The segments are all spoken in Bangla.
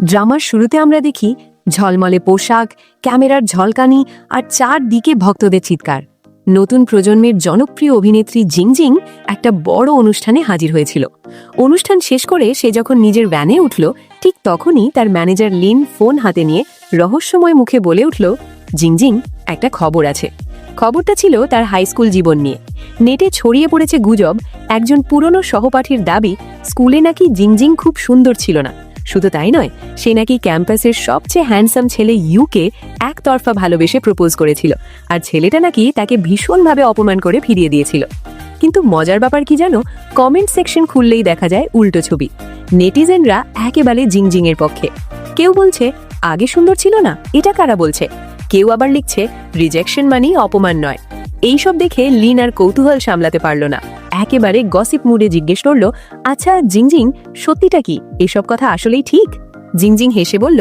ড্রামার শুরুতে আমরা দেখি ঝলমলে পোশাক, ক্যামেরার ঝলকানি আর চারদিকে ভক্তদের চিৎকার। নতুন প্রজন্মের জনপ্রিয় অভিনেত্রী জিংজিং একটা বড় অনুষ্ঠানে হাজির হয়েছিল। অনুষ্ঠান শেষ করে সে যখন নিজের ভ্যানে উঠল, ঠিক তখনই তার ম্যানেজার লিন ফোন হাতে নিয়ে রহস্যময় মুখে বলে উঠল, জিংজিং, একটা খবর আছে। খবরটা ছিল তার হাইস্কুল জীবন নিয়ে। নেটে ছড়িয়ে পড়েছে গুজব, একজন পুরনো সহপাঠীর দাবি স্কুলে নাকি জিংজিং খুব সুন্দর ছিল না। শুধু তাই নয়, সে নাকি ক্যাম্পাসের সবচেয়ে হ্যান্ডসাম ছেলে ইউকে একতরফা ভালোবেসে প্রপোজ করেছিল, আর ছেলেটা নাকি তাকে ভীষণভাবে অপমান করে ফিরিয়ে দিয়েছিল। কিন্তু মজার ব্যাপার কি জানো, কমেন্ট সেকশন খুললেই দেখা যায় উল্টো ছবি। নেটিজেনরা একেবারে জিংজিং এর পক্ষে। কেউ বলছে আগে সুন্দর ছিল না, এটা কারা বলছে। কেউ আবার লিখছে রিজেকশন মানেই অপমান নয়। এইসব দেখে লিন আর কৌতূহল সামলাতে পারল না, একেবারে গসিপ মুডে জিজ্ঞেস করল, আচ্ছা জিংজিং, সত্যিটা কি? এসব কথা আসলেই ঠিক? জিংজিং হেসে বলল,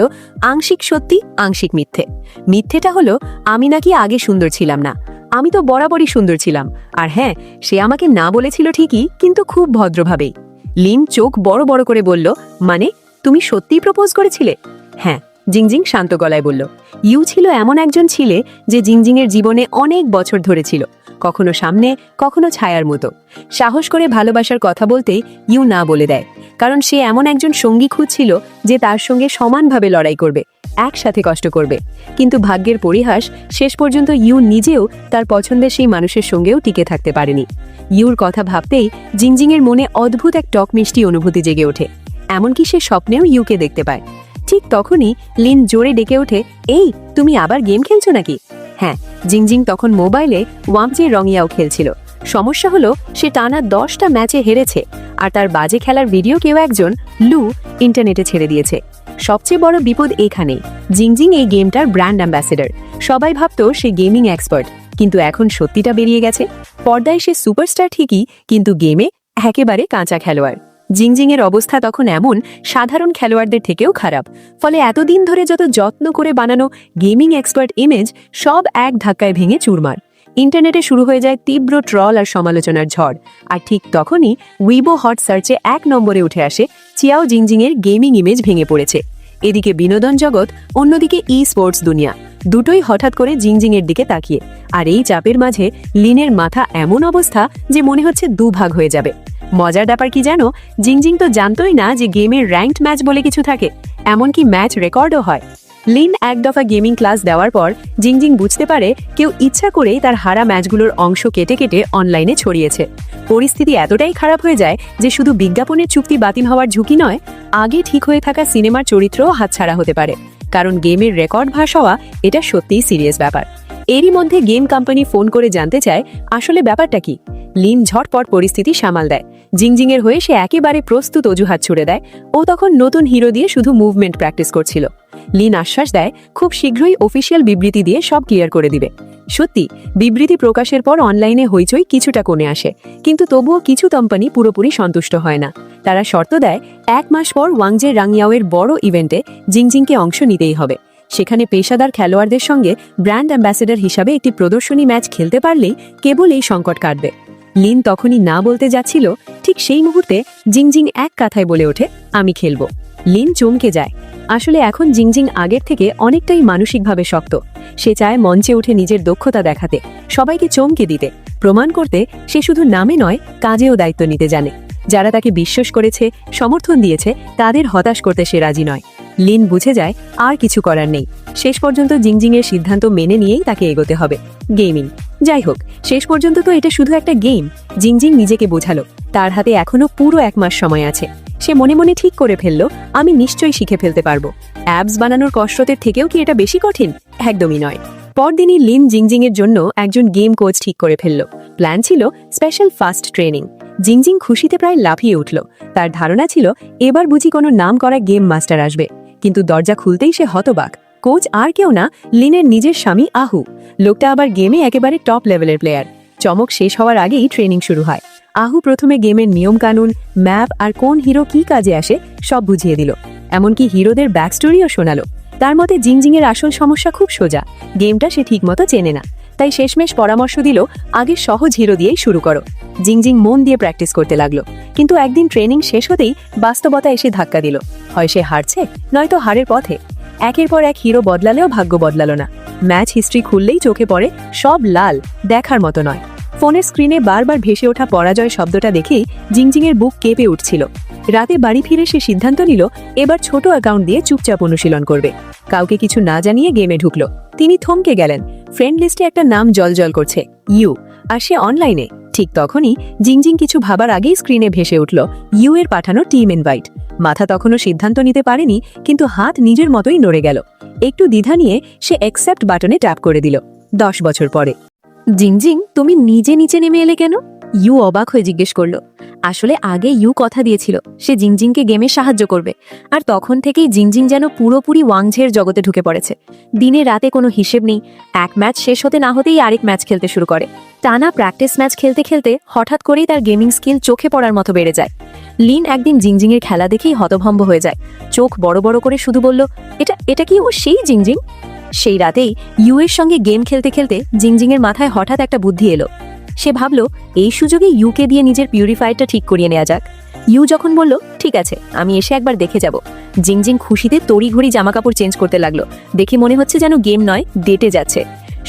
আংশিক সত্যি, আংশিক মিথ্যে। মিথ্যেটা হলো আমি নাকি আগে সুন্দর ছিলাম না, আমি তো বরাবরই সুন্দর ছিলাম। আর হ্যাঁ, সে আমাকে না বলেছিল ঠিকই, কিন্তু খুব ভদ্রভাবেই। লিন চোখ বড় বড় করে বলল, মানে তুমি সত্যিই প্রপোজ করেছিলে? হ্যাঁ, জিংজিং শান্ত গলায় বলল। ইউ ছিল এমন একজন ছেলে যে জিংজিংয়ের জীবনে অনেক বছর ধরে ছিল, কখনো সামনে, কখনো ছায়ার মতো। সাহস করে ভালোবাসার কথা বলতেই ইউ না বলে দেয়, কারণ সে এমন একজন সঙ্গী খুঁজছিল যে তার সঙ্গে সমানভাবে লড়াই করবে, একসাথে কষ্ট করবে। কিন্তু ভাগ্যের পরিহাস, শেষ পর্যন্ত ইউ নিজেও তার পছন্দের সেই মানুষের সঙ্গেও টিকে থাকতে পারেনি। ইউর কথা ভাবতেই জিংজিংয়ের মনে অদ্ভুত এক টক মিষ্টি অনুভূতি জেগে ওঠে। এমনকি সে স্বপ্নেও ইউকে দেখতে পায়। ঠিক তখনই লিন জোরে ডেকে ওঠে, এই তুমি আবার গেম খেলছো নাকি? হ্যাঁ, জিংজিং তখন মোবাইলে ওয়ামজে রঙিয়াও খেলছিল। সমস্যা হলো সে টানা 10টা ম্যাচে হেরেছে, আর তার বাজে খেলার ভিডিও কেউ একজন লু ইন্টারনেটে ছেড়ে দিয়েছে। সবচেয়ে বড় বিপদ এখানেই, জিংজিং এই গেমটার ব্র্যান্ড অ্যাম্বাসেডর। সবাই ভাবত সে গেমিং এক্সপার্ট, কিন্তু এখন সত্যিটা বেরিয়ে গেছে। পর্দায় সে সুপারস্টার ঠিকই, কিন্তু গেমে একেবারে কাঁচা খেলোয়াড়। জিংজিংয়ের অবস্থা তখন এমন, সাধারণ খেলোয়াড়দের থেকেও খারাপ। ফলে এতদিন ধরে যত যত্ন করে বানানো গেমিং এক্সপার্ট ইমেজ সব এক ধাক্কায় ভেঙে চুরমার। ইন্টারনেটে শুরু হয়ে যায় তীব্র ট্রল আর সমালোচনার ঝড়। আর ঠিক তখনই উইবো হট সার্চে 1 নম্বরে উঠে আসে চিয়াও জিংজিংয়ের গেমিং ইমেজ ভেঙে পড়েছে। এদিকে বিনোদন জগৎ, অন্যদিকে ই স্পোর্টস দুনিয়া, দুটোই হঠাৎ করে জিংজিংয়ের দিকে তাকিয়ে। আর এই চাপের মাঝে লিনের মাথা এমন অবস্থা যে মনে হচ্ছে দুভাগ হয়ে যাবে। মজার ব্যাপার কি জানো, জিংজিং তো জানতোই না যে গেমের র্যাঙ্কড ম্যাচ বলে কিছু থাকে, এমনকি ম্যাচ রেকর্ডও হয়। লিন এক দফা গেমিং ক্লাস দেওয়ার পর জিংজিং বুঝতে পারে কেউ ইচ্ছা করেই তার হারা ম্যাচগুলোর অংশ কেটে কেটে অনলাইনে ছড়িয়েছে। পরিস্থিতি এতটাই খারাপ হয়ে যায় যে শুধু বিজ্ঞাপনের চুক্তি বাতিল হওয়ার ঝুঁকি নয়, আগে ঠিক হয়ে থাকা সিনেমার চরিত্রও হাতছাড়া হতে পারে। কারণ গেমের রেকর্ড ভাস হওয়া এটা সত্যিই সিরিয়াস ব্যাপার। এরই মধ্যে গেম কোম্পানি ফোন করে জানতে চায় আসলে ব্যাপারটা কি। লিন ঝটপট পরিস্থিতি সামাল দেয়। জিংজিংয়ের হয়ে সে একেবারে প্রস্তুত অজুহাত ছুড়ে দেয়, ও তখন নতুন হিরো দিয়ে শুধু মুভমেন্ট প্র্যাকটিস করছিল। লিন আশ্বাস দেয় খুব শীঘ্রই অফিসিয়াল বিবৃতি দিয়ে সব ক্লিয়ার করে দিবে। সত্যি, বিবৃতি প্রকাশের পর অনলাইনে হইচই কিছুটা কমে আসে, কিন্তু তবুও কিছু কোম্পানি পুরোপুরি সন্তুষ্ট হয় না। তারা শর্ত দেয় 1 মাস পর ওয়াংজে রাংয়াওয়ের বড় ইভেন্টে জিংজিংকে অংশ নিতেই হবে। সেখানে পেশাদার খেলোয়াড়দের সঙ্গে ব্র্যান্ড অ্যাম্বাসেডর হিসাবে একটি প্রদর্শনী ম্যাচ খেলতে পারলেই কেবল এই সংকট কাটবে। লিন তখনই না বলতে যাচ্ছিল, ঠিক সেই মুহূর্তে জিংজিং এক কথায় বলে ওঠে, আমি খেলবো। লিন চমকে যায়। আসলে এখন জিংজিং আগের থেকে অনেকটাই মানসিকভাবে শক্ত। সে চায় মঞ্চে উঠে নিজের দক্ষতা দেখাতে, সবাইকে চমকে দিতে, প্রমাণ করতে সে শুধু নামে নয়, কাজেও দায়িত্ব নিতে জানে। যারা তাকে বিশ্বাস করেছে, সমর্থন দিয়েছে, তাদের হতাশ করতে সে রাজি নয়। লিন বুঝে যায় আর কিছু করার নেই। শেষ পর্যন্ত জিংজিংয়ের সিদ্ধান্ত মেনে নিয়েই তাকে এগোতে হবে। গেমিং, যাই হোক, শেষ পর্যন্ত তো এটা শুধু একটা গেম। জিংজিং নিজেকে বোঝালো তার হাতে এখনো পুরো 1 মাস সময় আছে। সে মনে মনে ঠিক করে ফেলল, আমি নিশ্চয়ই শিখে ফেলতে পারবো। অ্যাবস বানানোর কসরতের থেকেও কি এটা বেশি কঠিন? একদমই নয়। পরদিনই লিন জিংজিংয়ের জন্য একজন গেম কোচ ঠিক করে ফেলল। প্ল্যান ছিল স্পেশাল ফাস্ট ট্রেনিং। জিংজিং খুশিতে প্রায় লাফিয়ে উঠল। তার ধারণা ছিল এবার বুঝি কোনো নাম করা গেম মাস্টার আসবে। কিন্তু দরজা খুলতেই সে হতবাক। কোচ আর কেউ না, লিনের নিজের স্বামী আহু। লোকটা আবার গেমে একেবারে টপ লেভেলের প্লেয়ার। চমক শেষ হওয়ার আগেই ট্রেনিং শুরু হয়। আহু প্রথমে গেমের নিয়ম কানুন, ম্যাপ আর কোন হিরো কি কাজে আসে সব বুঝিয়ে দিল। এমনকি হিরোদের ব্যাক স্টোরিও শোনালো। তার মতে জিংজিংয়ের আসল সমস্যা খুব সোজা, গেমটা সে ঠিকমতো চেনে না। তাই শেষমেশ পরামর্শ দিল, আগে সহজ হিরো দিয়েই শুরু করো। জিংজিং মন দিয়ে প্র্যাকটিস করতে লাগলো, কিন্তু একদিন ট্রেনিং শেষ হতেই বাস্তবতা এসে ধাক্কা দিল। হয় সে হারছে, নয়তো হারের পথে। একের পর এক হিরো বদলালেও ভাগ্য বদলালো না। ম্যাচ হিস্ট্রি খুললেই চোখে পড়ে সব লাল, দেখার মতো নয়। ফোনের স্ক্রিনে বারবার ভেসে ওঠা পরাজয় শব্দটা দেখেই জিংজিংয়ের বুক কেঁপে উঠছিল। রাতে বাড়ি ফিরে সে সিদ্ধান্ত নিল এবার ছোট অ্যাকাউন্ট দিয়ে চুপচাপ অনুশীলন করবে। কাউকে কিছু না জানিয়ে গেমে ঢুকলো। তিনি থমকে গেলেন। ফ্রেন্ড লিস্টে একটা নাম জলজল করছে, ইউ, আর সে অনলাইনে। ঠিক তখনই জিংজিং কিছু ভাবার আগেই স্ক্রিনে ভেসে উঠল ইউ এর পাঠানো টিম ইনভাইট। মাথা তখনও সিদ্ধান্ত নিতে পারেনি, কিন্তু হাত নিজের মতোই নড়ে গেল। একটু দ্বিধা নিয়ে সে অ্যাকসেপ্ট বাটনে ট্যাপ করে দিল। 10 বছর পরে। জিংজিং, তুমি নিজে নিচে নেমে এলে কেন? ইউ অবাক হয়ে জিজ্ঞেস করলো। আসলে আগে ইউ কথা দিয়েছিল সে জিংজিংকে গেমে সাহায্য করবে, আর তখন থেকেই জিংজিং যেন পুরোপুরি ওয়াংঝের জগতে ঢুকে পড়েছে। দিনে রাতে কোনো হিসেব নেই। এক ম্যাচ শেষ হতে না হতেই আরেক ম্যাচ খেলতে শুরু করে। টানা প্র্যাকটিস ম্যাচ খেলতে খেলতে হঠাৎ করেই তার গেমিং স্কিল চোখে পড়ার মতো বেড়ে যায়। লিন একদিন জিংজিংয়ের খেলা দেখেই হতভম্ব হয়ে যায়। চোখ বড় বড় করে শুধু বলল, এটা কি ও সেই জিংজিং? সেই রাতেই ইউ এর সঙ্গে গেম খেলতে খেলতে জিংজিংয়ের মাথায় হঠাৎ একটা বুদ্ধি এলো। সে ভাবল এই সুযোগে ইউকে দিয়ে নিজের পিউরিফায়ারটা ঠিক করিয়ে নেওয়া যাক। ইউ যখন বলল ঠিক আছে, আমি এসে একবার দেখে যাব, জিংজিং খুশিতে তড়িঘড়ি জামাকাপড় চেঞ্জ করতে লাগলো। দেখে মনে হচ্ছে যেন গেম নয়, ডেটে যাচ্ছে।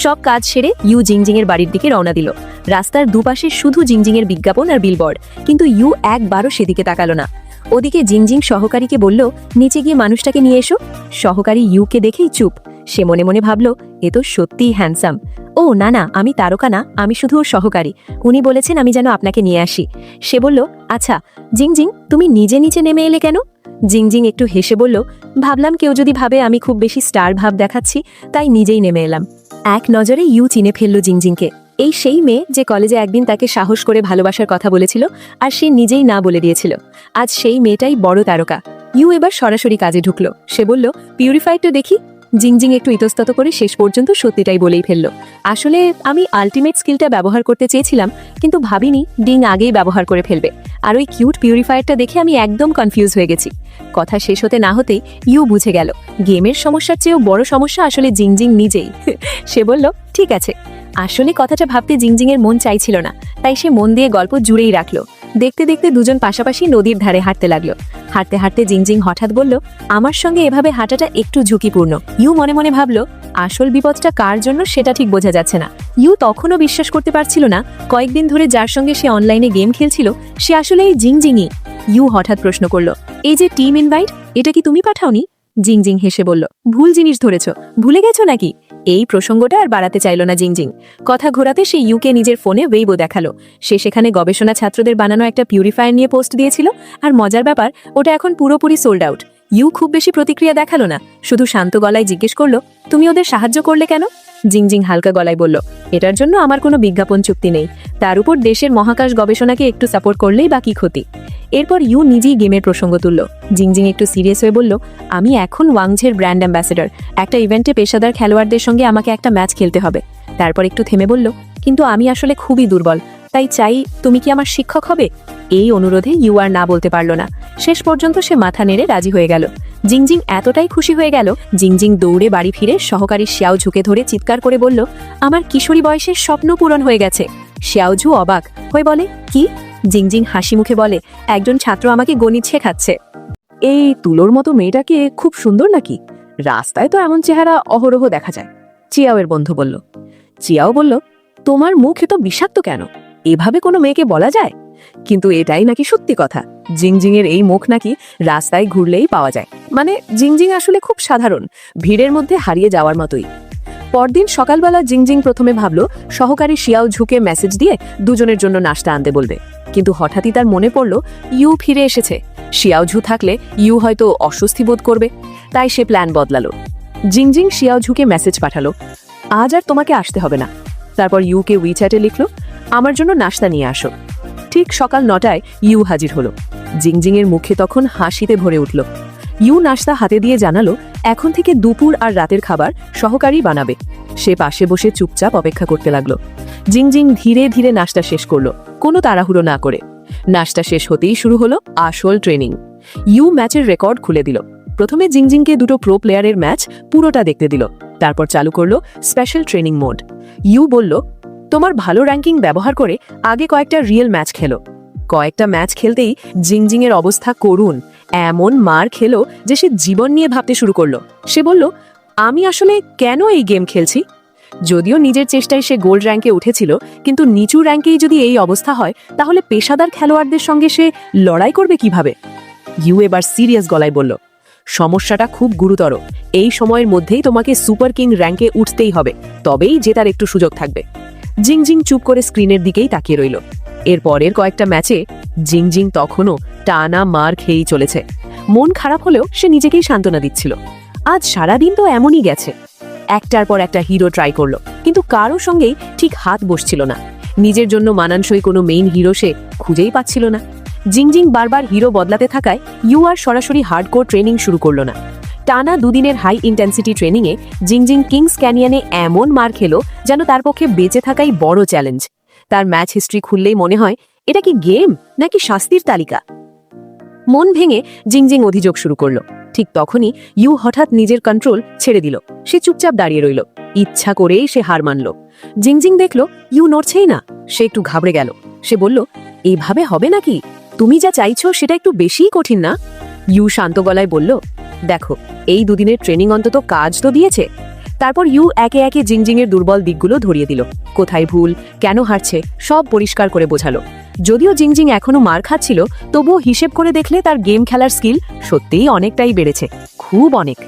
সব কাজ সেরে ইউ জিংজিংয়ের বাড়ির দিকে রওনা দিল। রাস্তার দুপাশে শুধু জিংজিংয়ের বিজ্ঞাপন আর বিলবোর্ড, কিন্তু ইউ একবারও সেদিকে তাকালো না। ওদিকে জিংজিং সহকারীকে বলল নিচে গিয়ে মানুষটাকে নিয়ে এসো। সহকারী ইউকে দেখেই চুপ। সে মনে মনে ভাবল এ তো সত্যিই হ্যান্ডসাম। ও না না, আমি তারকা না, আমি শুধু ওর সহকারী। উনি বলেছেন আমি যেন আপনাকে নিয়ে আসি। সে বলল আচ্ছা জিংজিং, তুমি নিজে নিচে নেমে এলে কেন? জিংজিং একটু হেসে বলল ভাবলাম কেউ যদি ভাবে আমি খুব বেশি স্টার ভাব দেখাচ্ছি, তাই নিজেই নেমে এলাম। এক নজরে ইউ চিনে ফেলল জিংজিংকে। এই সেই মেয়ে যে কলেজে একদিন তাকে সাহস করে ভালোবাসার কথা বলেছিল, আর সে নিজেই না বলে দিয়েছিল। আজ সেই মেয়েটাই বড় তারকা। ইউ এবার সরাসরি কাজে ঢুকলো। সে বলল পিউরিফায়ারটা দেখি। জিংজিং একটু ইতস্তত করে শেষ পর্যন্ত সত্যিটাই বলেই ফেলল, আসলে আমি আলটিমেট স্কিলটা ব্যবহার করতে চেয়েছিলাম, কিন্তু ভাবিনি ডিং আগেই ব্যবহার করে ফেলবে। আর ওই কিউট পিউরিফায়ারটা দেখে আমি একদম কনফিউজ হয়ে গেছি। কথা শেষ হতে না হতেই ইউ বুঝে গেল গেমের সমস্যার চেয়েও বড় সমস্যা আসলে জিংজিং নিজেই। সে বলল ঠিক আছে। আসলে কথাটা ভাবতে জিংজিংয়ের মন চাইছিল না, তাই সে মন দিয়ে গল্প জুড়েই রাখলো। দেখতে দেখতে দুজন পাশাপাশি নদীর ধারে হাঁটতে লাগলো। হাঁটতে হাঁটতে জিংজিং হঠাৎ বলল আমার সঙ্গে এভাবে হাঁটাটা একটু ঝুঁকিপূর্ণ। ইউ মনে মনে ভাবল আসল বিপদটা কার জন্য সেটা ঠিক বোঝা যাচ্ছে না। ইউ তখনও বিশ্বাস করতে পারছিল না কয়েকদিন ধরে যার সঙ্গে সে অনলাইনে গেম খেলছিল সে আসলে এই জিংজিংই। ইউ হঠাৎ প্রশ্ন করল এই যে টিম ইনভাইট, এটা কি তুমি পাঠাওনি? জিংজিং হেসে বলল ভুল জিনিস ধরেছ, ভুলে গেছো নাকি? এই প্রসঙ্গটা আর বাড়াতে চাইল না জিংজিং। কথা ঘোরাতে সে ইউকে নিজের ফোনে ওয়েবো দেখালো। সে সেখানে গবেষণা ছাত্রদের বানানো একটা পিউরিফায়ার নিয়ে পোস্ট দিয়েছিল, আর মজার ব্যাপার ওটা এখন পুরোপুরি সোল্ড আউট। ইউ খুব বেশি প্রতিক্রিয়া দেখালো না, শুধু শান্ত গলায় জিজ্ঞেস করলো তুমি ওদের সাহায্য করলে কেন? জিংজিং হালকা গলায় বলল এটার জন্য আমার কোনো বিজ্ঞাপন চুক্তি নেই, তার উপর দেশের মহাকাশ গবেষণাকে একটু সাপোর্ট করলেই বা কি ক্ষতি। এরপর ইউ নিজেই গেমের প্রসঙ্গ তুলল। জিংজিং একটু সিরিয়াস হয়ে বলল আমি এখন ওয়াংঝের ব্র্যান্ড অ্যাম্বাসেডর। একটা ইভেন্টে পেশাদার খেলোয়াড়দের সঙ্গে আমাকে একটা ম্যাচ খেলতে হবে। তারপর একটু থেমে বলল কিন্তু আমি আসলে খুবই দুর্বল, তাই চাই তুমি কি আমার শিক্ষক হবে? এই অনুরোধে ইউ আর না বলতে পারল না। শেষ পর্যন্ত সে মাথা নেড়ে রাজি হয়ে গেল। জিংজিং এতটাই খুশি হয়ে গেল, জিংজিং দৌড়ে বাড়ি ফিরে সহকারী শিয়াও ঝুঁকে ধরে চিৎকার করে বলল আমার কিশোরী বয়সের স্বপ্ন পূরণ হয়ে গেছে। শিয়াওঝু অবাক হয়ে বলে কি? জিংজিং হাসি মুখে বলে একজন ছাত্র আমাকে গণিত শেখাচ্ছে। এই তুলোর মতো মেয়েটাকে খুব সুন্দর নাকি? রাস্তায় তো এমন চেহারা অহরহ দেখা যায়। চিয়াওয়ের বন্ধু বলল। চিয়াও বলল তোমার মুখ এত বিষাক্ত কেন? এভাবে কোনো মেয়েকে বলা যায়? কিন্তু এটাই নাকি সত্যি কথা, জিংজিংয়ের এই মুখ নাকি রাস্তায় ঘুরলেই পাওয়া যায়। মানে জিংজিং আসলে খুব সাধারণ, ভিড়ের মধ্যে হারিয়ে যাওয়ার মতোই। পরদিন সকালবেলা জিংজিং প্রথমে ভাবল সহকারী শিয়াও ঝুঁকে মেসেজ দিয়ে দুজনের জন্য নাস্তা আনতে বলবে, কিন্তু হঠাৎই তার মনে পড়ল ইউ ফিরে এসেছে। শিয়াওঝু থাকলে ইউ হয়তো অস্বস্তি বোধ করবে, তাই সে প্ল্যান বদলালো। জিংজিং শিয়াওঝুকে মেসেজ পাঠালো আজ আর তোমাকে আসতে হবে না। তারপর ইউকে উইচ্যাটে লিখল আমার জন্য নাস্তা নিয়ে আসো। ঠিক সকাল 9টায় ইউ হাজির হলো। জিংজিংয়ের মুখে তখন হাসিতে ভরে উঠল। ইউ নাস্তা হাতে দিয়ে জানালো এখন থেকে দুপুর আর রাতের খাবার সহকারী বানাবে। সে পাশে বসে চুপচাপ অপেক্ষা করতে লাগলো। জিংজিং ধীরে ধীরে নাস্তা শেষ করলো, কোনো তাড়াহুড়ো না করে। নাস্তা শেষ হতেই শুরু হলো আসল ট্রেনিং। ইউ ম্যাচের রেকর্ড খুলে দিল। প্রথমে জিংজিংকে দুটো প্রো প্লেয়ারের ম্যাচ পুরোটা দেখতে দিল, তারপর চালু করলো স্পেশাল ট্রেনিং মোড। ইউ বলল তোমার ভালো র্যাঙ্কিং ব্যবহার করে আগে কয়েকটা রিয়েল ম্যাচ খেলো। কয়েকটা ম্যাচ খেলতেই জিংজিংয়ের অবস্থা করুণ। এমন মার খেলো যে সে জীবন নিয়ে ভাবতে শুরু করলো। সে বলল, আমি আসলে কেন এই গেম খেলছি? যদিও নিজের চেষ্টায় সে গোল্ড র্যাঙ্কে উঠেছিল, কিন্তু নিচু র্যাঙ্কেই যদি এই অবস্থা হয় তাহলে পেশাদার খেলোয়াড়দের সঙ্গে সে লড়াই করবে কিভাবে? ইউ এবার সিরিয়াস গলায় বলল, সমস্যাটা খুব গুরুতর। এই সময়ের মধ্যেই তোমাকে সুপার কিং র্যাঙ্কে উঠতেই হবে, তবেই জেতার একটু সুযোগ থাকবে। জিংজিং চুপ করে স্ক্রিনের দিকেই তাকিয়ে রইল। এর পরের কয়েকটা ম্যাচে জিংজিং তখনও টানা মার খেয়েই চলেছে। মন খারাপ হলেও সে নিজেকেই সান্ত্বনা দিচ্ছিল। আজ সারাদিন তো এমনই গেছে। একটার পর একটা হিরো ট্রাই করলো, কিন্তু কারো সঙ্গেই ঠিক হাত বসছিল না। নিজের জন্য মানানসই কোনো মেইন হিরো সে খুঁজেই পাচ্ছিল না। জিংজিং বারবার হিরো বদলাতে থাকায় ইউ আর সরাসরি হার্ডকোর ট্রেনিং শুরু করলো না। টানা দুদিনের হাই ইন্টেন্সিটি ট্রেনিংয়ে জিংজিং কিংস ক্যানিয়নে এমন মার খেলো যেন তার পক্ষে বেঁচে থাকাই বড় চ্যালেঞ্জ। তার ম্যাচ হিস্ট্রি খুললেই মনে হয় এটা কি গেম নাকি শাস্তির তালিকা। মন ভেঙে জিংজিং অভিযোগ শুরু করলো। ঠিক তখনই ইউ হঠাৎ নিজের কন্ট্রোল ছেড়ে দিল। সে চুপচাপ দাঁড়িয়ে রইল। ইচ্ছা করেই সে হার মানল। জিংজিং দেখল ইউ নড়ছেই না। সে একটু ঘাবড়ে গেল। সে বলল, এইভাবে হবে নাকি? তুমি যা চাইছো সেটা একটু বেশিই কঠিন না? ইউ শান্ত গলায় বলল, দেখো, এই দুদিনের ট্রেনিং অন্তত কাজ তো দিয়েছে। তারপর ইউ একে একে জিংজিংয়ের দুর্বল দিকগুলো ধরিয়ে দিল। কোথায় ভুল, কেন হারছে, সব পরিষ্কার করে বোঝালো। যদিও জিংজিং এখনো মার খাচ্ছিল, তবুও হিসেব করে দেখলে তার গেম খেলার স্কিল সত্যিই অনেকটাই বেড়েছে, খুব অনেক।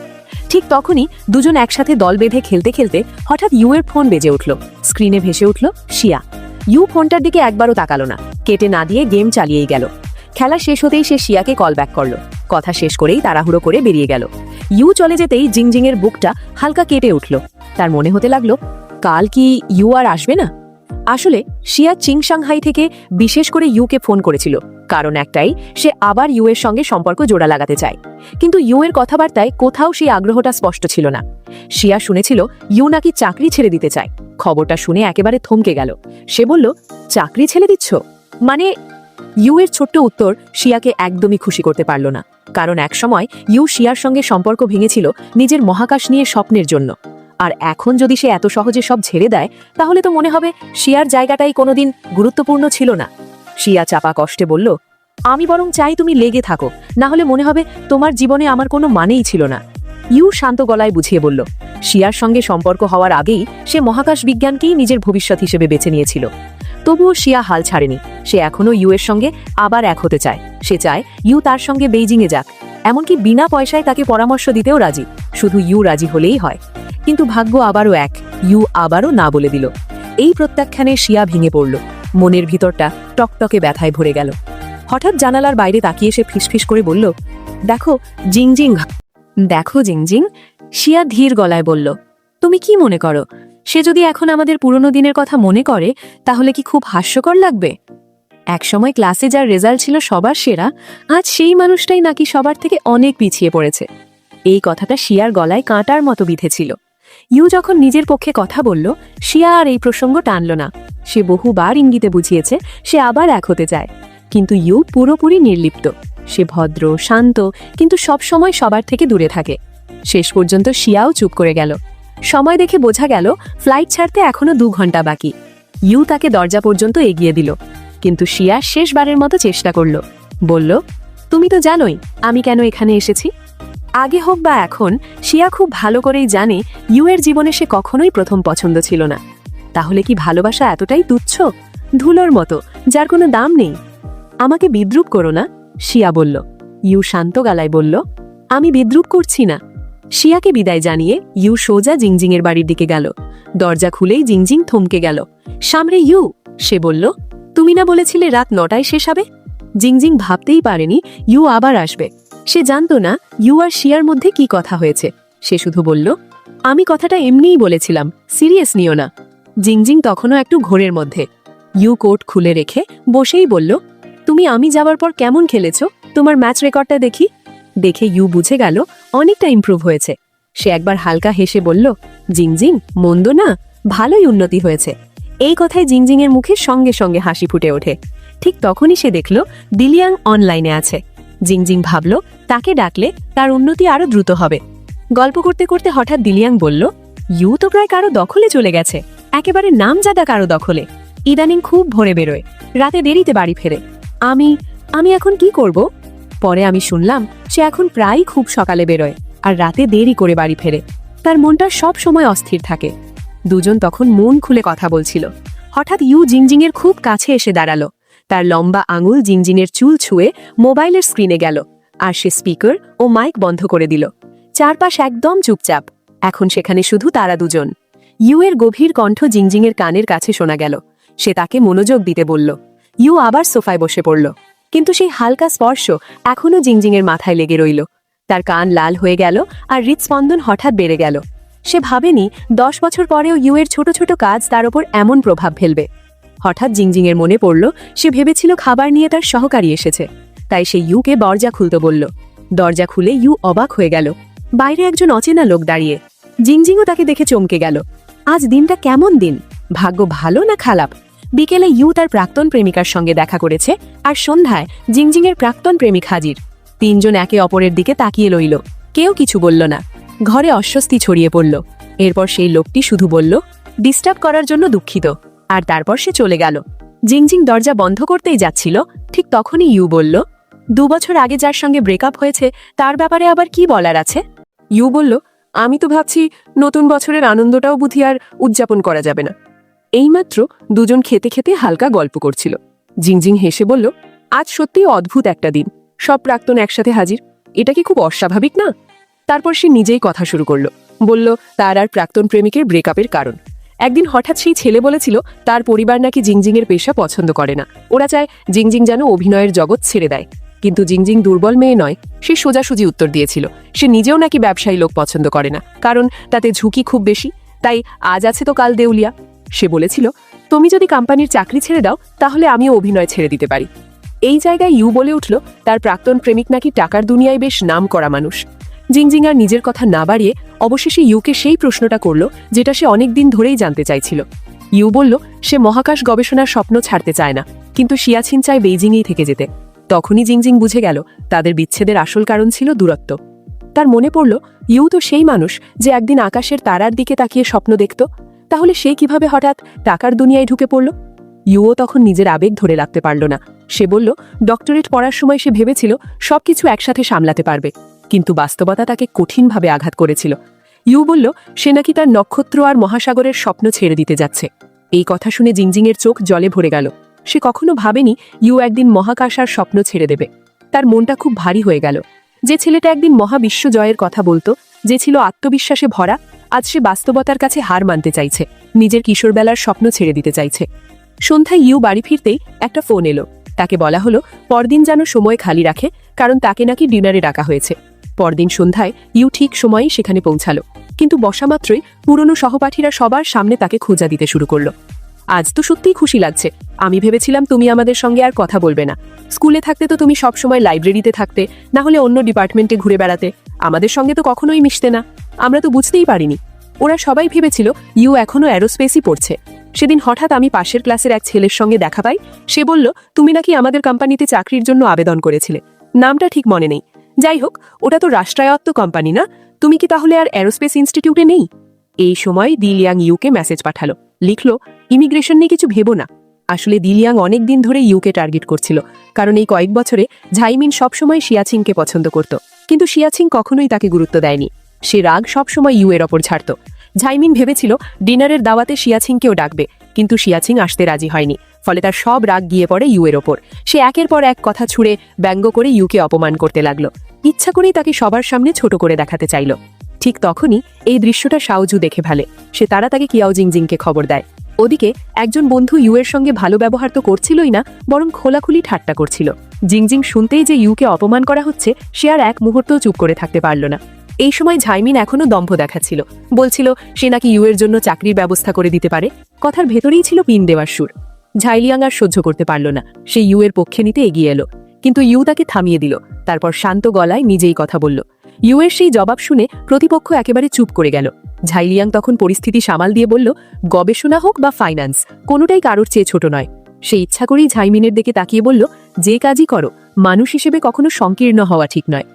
ঠিক তখনই দুজন একসাথে দল বেঁধে খেলতে খেলতে হঠাৎ ইউ এর ফোন বেজে উঠল। স্ক্রিনে ভেসে উঠল শিয়া। ইউ ফোনটার দিকে একবারও তাকালো না, কেটে না দিয়ে গেম চালিয়েই গেল। খেলা শেষ হতেই সে শিয়াকে কল ব্যাক করল। কথা শেষ করেই তাড়াহুড়ো করে বেরিয়ে গেল। ইউ চলে যেতেই জিংজিংয়ের বুকটা হালকা কেটে উঠল। তার মনে হতে লাগলো, কাল কি ইউ আর আসবে না? আসলে শিয়া চিংসাংহাই থেকে বিশেষ করে ইউকে ফোন করেছিল, কারণ একটাই, সে আবার ইউ এর সঙ্গে সম্পর্ক জোড়া লাগাতে চায়। কিন্তু ইউ এর কথাবার্তায় কোথাও সেই আগ্রহটা স্পষ্ট ছিল না। শিয়া শুনেছিল ইউ নাকি চাকরি ছেড়ে দিতে চায়। খবরটা শুনে একেবারে থমকে গেল। সে বলল, চাকরি ছেড়ে দিচ্ছ মানে? ইউ এর ছোট্ট উত্তর শিয়াকে একদমই খুশি করতে পারল না। কারণ একসময় ইউ শিয়ার সঙ্গে সম্পর্ক ভেঙেছিল নিজের মহাকাশ নিয়ে স্বপ্নের জন্য। আর এখন যদি সে এত সহজে সব ছেড়ে দেয়, তাহলে তো মনে হবে শিয়ার জায়গাটাই কোনোদিন গুরুত্বপূর্ণ ছিল না। শিয়া চাপা কষ্টে বলল, আমি বরং চাই তুমি লেগে থাকো, না হলে মনে হবে তোমার জীবনে আমার কোনো মানেই ছিল না। ইউ শান্ত গলায় বুঝিয়ে বলল, শিয়ার সঙ্গে সম্পর্ক হওয়ার আগেই সে মহাকাশ বিজ্ঞানকেই নিজের ভবিষ্যৎ হিসেবে বেছে নিয়েছিল। তবুও শিয়া হাল ছাড়েনি। সে এখনো ইউ এর সঙ্গে আবার এক হতে চায়। সে চায় ইউ তার সঙ্গে বেইজিংয়ে যাক, এমনকি বিনা পয়সায় তাকে পরামর্শ দিতেও রাজি, শুধু ইউ রাজি হলেই হয়। কিন্তু ভাগ্য আবারও এক, ইউ আবারও না বলে দিল। এই প্রত্যাখ্যানে শিয়া ভেঙে পড়ল। মনের ভিতরটা টকটকে ব্যথায় ভরে গেল। হঠাৎ জানালার বাইরে তাকিয়ে সে ফিসফিস করে বলল, দেখো জিংজিং। দেখো জিংজিং, শিয়া ধীর গলায় বলল, তুমি কি মনে করো, সে যদি এখন আমাদের পুরনো দিনের কথা মনে করে তাহলে কি খুব হাস্যকর লাগবে? একসময় ক্লাসে যার রেজাল্ট ছিল সবার সেরা, আজ সেই মানুষটাই নাকি সবার থেকে অনেক পিছিয়ে পড়েছে। এই কথাটা শিয়ার গলায় কাঁটার মতো বিঁধেছিল। ইউ যখন নিজের পক্ষে কথা বলল, শিয়া আর এই প্রসঙ্গ টানল না। সে বহুবার ইঙ্গিতে বুঝিয়েছে সে আবার এক হতে চায়। কিন্তু ইউ পুরোপুরি নির্লিপ্ত। সে ভদ্র, শান্ত, কিন্তু সব সময় সবার থেকে দূরে থাকে। শেষ পর্যন্ত শিয়াও চুপ করে গেল। সময় দেখে বোঝা গেল ফ্লাইট ছাড়তে এখনো 2 ঘন্টা বাকি। ইউ তাকে দরজা পর্যন্ত এগিয়ে দিল, কিন্তু শিয়া শেষবারের মতো চেষ্টা করল। বলল, তুমি তো জানোই আমি কেন এখানে এসেছি। আগে হোক বা এখন, শিয়া খুব ভালো করেই জানে ইউ এর জীবনে সে কখনোই প্রথম পছন্দ ছিল না। তাহলে কি ভালোবাসা এতটাই তুচ্ছ, ধুলোর মতো, যার কোনো দাম নেই? আমাকে বিদ্রূপ করো না, শিয়া বলল। ইউ শান্ত গলায় বলল, আমি বিদ্রূপ করছি না। শিয়াকে বিদায় জানিয়ে ইউ সোজা জিংজিংয়ের বাড়ির দিকে গেল। দরজা খুলেই জিংজিং থমকে গেল। সামনে ইউ, সে বলল, তুমি না বলেছিলে রাত 9টায় শেষ হবে? জিংজিং ভাবতেই পারেনি ইউ আবার আসবে। সে জানত না ইউ আর শিয়ার মধ্যে কি কথা হয়েছে। সে শুধু বলল, আমি কথাটা এমনিই বলেছিলাম, সিরিয়াস নিও না। জিংজিং তখনও একটু ঘোরের মধ্যে। ইউ কোট খুলে রেখে বসেই বলল, তুমি আমি যাবার পর কেমন খেলেছ, তোমার ম্যাচ রেকর্ডটা দেখি। দেখে ইউ বুঝে গেল অনেকটা ইমপ্রুভ হয়েছে। সে একবার হালকা হেসে বলল, জিংজিং, মন্দ না, ভালোই উন্নতি হয়েছে। এই কথায় জিংজিংয়ের মুখে সঙ্গে সঙ্গে হাসি ফুটে ওঠে। ঠিক তখনই সে দেখল দিলিয়াং অনলাইনে আছে। জিংজিং ভাবল তাকে ডাকলে তার উন্নতি আরো দ্রুত হবে। গল্প করতে করতে হঠাৎ দিলিয়াং বলল, ইউ তো প্রায় কারো দখলে চলে গেছে। একেবারে নামজাদা কারো দখলে। ইদানিং খুব ভোরে বেরোয়, রাতে দেরিতে বাড়ি ফেরে। আমি আমি এখন কি করব? পরে আমি শুনলাম সে এখন প্রায় খুব সকালে বেরোয় আর রাতে দেরি করে বাড়ি ফেরে। তার মনটা সব সময় অস্থির থাকে। দুজন তখন মন খুলে কথা বলছিল। হঠাৎ ইউ জিংজিংয়ের খুব কাছে এসে দাঁড়ালো। তার লম্বা আঙুল জিংজিংয়ের চুল ছুঁয়ে মোবাইলের স্ক্রিনে গেল, আর সে স্পিকার ও মাইক বন্ধ করে দিল। চারপাশ একদম চুপচাপ। এখন সেখানে শুধু তারা দুজন। ইউ এর গভীর কণ্ঠ জিংজিংয়ের কানের কাছে শোনা গেল। সে তাকে মনোযোগ দিতে বলল। ইউ আবার সোফায় বসে পড়ল, কিন্তু সেই হালকা স্পর্শ এখনও জিংজিংয়ের মাথায় লেগে রইল। তার কান লাল হয়ে গেল আর হৃৎস্পন্দন হঠাৎ বেড়ে গেল। সে ভাবেনি 10 বছর পরেও ইউ এর ছোট ছোট কাজ তার ওপর এমন প্রভাব ফেলবে। হঠাৎ জিংজিংয়ের মনে পড়ল সে ভেবেছিল খাবার নিয়ে তার সহকারী এসেছে, তাই সে ইউকে দরজা খুলতে বলল। দরজা খুলে ইউ অবাক হয়ে গেল। বাইরে একজন অচেনা লোক দাঁড়িয়ে। জিংজিংও তাকে দেখে চমকে গেল। আজ দিনটা কেমন দিন, ভাগ্য ভালো না খারাপ? বিকেলে ইউ তার প্রাক্তন প্রেমিকার সঙ্গে দেখা করেছে, আর সন্ধ্যায় জিংজিংয়ের প্রাক্তন প্রেমিক হাজির। তিনজন একে অপরের দিকে তাকিয়ে রইল। কেউ কিছু বলল না। ঘরে অস্বস্তি ছড়িয়ে পড়ল। এরপর সেই লোকটি শুধু বলল, ডিস্টার্ব করার জন্য দুঃখিত, আর তারপর সে চলে গেল। জিংজিং দরজা বন্ধ করতেই যাচ্ছিল, ঠিক তখনই ইউ বলল, 2 বছর আগে যার সঙ্গে ব্রেকআপ হয়েছে তার ব্যাপারে আবার কি বলার আছে? ইউ বলল, আমি তো ভাবছি নতুন বছরের আনন্দটাও বুঝি আর উদযাপন করা যাবে না। এইমাত্র দুজন খেতে খেতে হালকা গল্প করছিল। জিংজিং হেসে বলল, আজ সত্যিই অদ্ভুত একটা দিন, সব প্রাক্তন একসাথে হাজির। এটা কি খুব অস্বাভাবিক না? তারপর সে নিজেই কথা শুরু করলো। বলল তার আর প্রাক্তন প্রেমিকের ব্রেকআপের কারণ। একদিন হঠাৎ সেই ছেলে বলেছিল তার পরিবার নাকি জিংজিংয়ের পেশা পছন্দ করে না, ওরা চায় জিংজিং যেন অভিনয়ের জগৎ ছেড়ে দেয়। কিন্তু জিংজিং দুর্বল মেয়ে নয়, সে সোজাসুজি উত্তর দিয়েছিল সে নিজেও নাকি ব্যবসায়ী লোক পছন্দ করে না, কারণ তাতে ঝুঁকি খুব বেশি, তাই আজ আছে তো কাল দেউলিয়া। সে বলেছিল, তুমি যদি কোম্পানির চাকরি ছেড়ে দাও তাহলে আমিও অভিনয় ছেড়ে দিতে পারি। এই জায়গায় ইউ বলে উঠল তার প্রাক্তন প্রেমিক নাকি টাকার দুনিয়ায় বেশ নাম করা মানুষ। জিংজিং আর নিজের কথা না বাড়িয়ে অবশেষে ইউকে সেই প্রশ্নটা করল যেটা সে অনেক দিন ধরেই জানতে চাইছিল। ইউ বলল সে মহাকাশ গবেষণার স্বপ্ন ছাড়তে চায় না, কিন্তু সিয়াচিন চায় বেইজিংয়েই থেকে যেতে। তখনই জিংজিং বুঝে গেল তাদের বিচ্ছেদের আসল কারণ ছিল দূরত্ব। তার মনে পড়ল ইউ তো সেই মানুষ যে একদিন আকাশের তারার দিকে তাকিয়ে স্বপ্ন দেখত, তাহলে সে কিভাবে হঠাৎ টাকার দুনিয়ায় ঢুকে পড়ল? ইউও তখন নিজের আবেগ ধরে রাখতে পারল না। সে বলল, ডক্টরেট পড়ার সময় সে ভেবেছিল সবকিছু একসাথে সামলাতে পারবে, কিন্তু বাস্তবতা তাকে কঠিনভাবে আঘাত করেছিল। ইউ বলল সে নাকি তার নক্ষত্র আর মহাসাগরের স্বপ্ন ছেড়ে দিতে যাচ্ছে। এই কথা শুনে জিংজিংয়ের চোখ জলে ভরে গেল। সে কখনো ভাবেনি ইউ একদিন মহাকাশ আর স্বপ্ন ছেড়ে দেবে। তার মনটা খুব ভারী হয়ে গেল। যে ছেলেটা একদিন মহাবিশ্ব জয়ের কথা বলতো, যে ছিল আত্মবিশ্বাসে ভরা, আজ সে বাস্তবতার কাছে হার মানতে চাইছে, নিজের কিশোরবেলার স্বপ্ন ছেড়ে দিতে চাইছে। সন্ধ্যায় ইউ বাড়ি ফিরতেই একটা ফোন এলো। তাকে বলা হলো পরদিন যেন সময় খালি রাখে, কারণ তাকে নাকি ডিনারে ডাকা হয়েছে। পরদিন সন্ধ্যায় ইউ ঠিক সময়েই সেখানে পৌঁছালো, কিন্তু বসামাত্রই পুরনো সহপাঠীরা সবার সামনে তাকে খোঁজা দিতে শুরু করলো। আজ তো সত্যিই খুশি লাগছে, আমি ভেবেছিলাম তুমি আমাদের সঙ্গে আর কথা বলবে না। স্কুলে থাকতে তো তুমি সবসময় লাইব্রেরিতে থাকতে, না হলে অন্য ডিপার্টমেন্টে ঘুরে বেড়াতে, আমাদের সঙ্গে তো কখনোই মিশতে না। আমরা তো বুঝতেই পারিনি। ওরা সবাই ভেবেছিল ইউ এখনো অ্যারোস্পেসই পড়ছে। সেদিন হঠাৎ আমি পাশের ক্লাসের এক ছেলের সঙ্গে দেখা পাই। সে বলল তুমি নাকি আমাদের কোম্পানিতে চাকরির জন্য আবেদন করেছিলে। নামটা ঠিক মনে নেই। যাই হোক, ওটা তো রাষ্ট্রায়ত্ত কোম্পানি না? তুমি কি তাহলে আর অ্যারোস্পেস ইনস্টিটিউটে নেই? এই সময় দিলিয়াং ইউকে মেসেজ পাঠালো, লিখলো, ইমিগ্রেশন নিয়ে কিছু ভেবো না। আসলে দিলিয়াং অনেক দিন ধরে ইউকে টার্গেট করছিল, কারণ এই কয়েক বছরে ঝাইমিন সবসময় সিয়াচিংকে পছন্দ করত, কিন্তু সিয়াচিং কখনোই তাকে গুরুত্ব দেয়নি। সে রাগ সবসময় ইউ এর ওপর ছাড়ত। ঝাইমিন ভেবেছিল ডিনারের দাওয়াতে সিয়াচিংকেও ডাকবে, কিন্তু সিয়াচিং আসতে রাজি হয়নি। ফলে তার সব রাগ গিয়ে পড়ে ইউ এর ওপর। সে একের পর এক কথা ছুঁড়ে ব্যঙ্গ করে ইউকে অপমান করতে লাগলো। ইচ্ছা করেই তাকে সবার সামনে ছোট করে দেখাতে চাইল। ঠিক তখনই এই দৃশ্যটা শাওজু দেখে ফেলে। সে তাড়াতাড়ি কিয়াও জিংজিংকে খবর দেয়। ওদিকে একজন বন্ধু ইউ এর সঙ্গে ভালো ব্যবহার তো করছিলই না, বরং খোলাখুলি ঠাট্টা করছিল। জিংজিং শুনতেই যে ইউকে অপমান করা হচ্ছে, সে আর এক মুহূর্তও চুপ করে থাকতে পারল না। এই সময় ঝাইমিন এখনো দম্ভ দেখাচ্ছিল, বলছিল সে নাকি ইউ এর জন্য চাকরির ব্যবস্থা করে দিতে পারে। কথার ভেতরেই ছিল পিন দেওয়ার সুর। ঝাইলিয়াং আর সহ্য করতে পারল না, সে ইউ এর পক্ষে নিতে এগিয়ে এলো, কিন্তু ইউ তাকে থামিয়ে দিল। তারপর শান্ত গলায় নিজেই কথা বলল। ইউ এর সেই জবাব শুনে প্রতিপক্ষ একেবারে চুপ করে গেল। ঝাইলিয়াং তখন পরিস্থিতি সামাল দিয়ে বলল, গবেষণা হোক বা ফাইন্যান্স, কোনোটাই কারোর চেয়ে ছোট নয়। সে ইচ্ছা করেই ঝাইমিনের দিকে তাকিয়ে বলল, যে কাজই করো, মানুষ হিসেবে কখনো সংকীর্ণ হওয়া ঠিক নয়।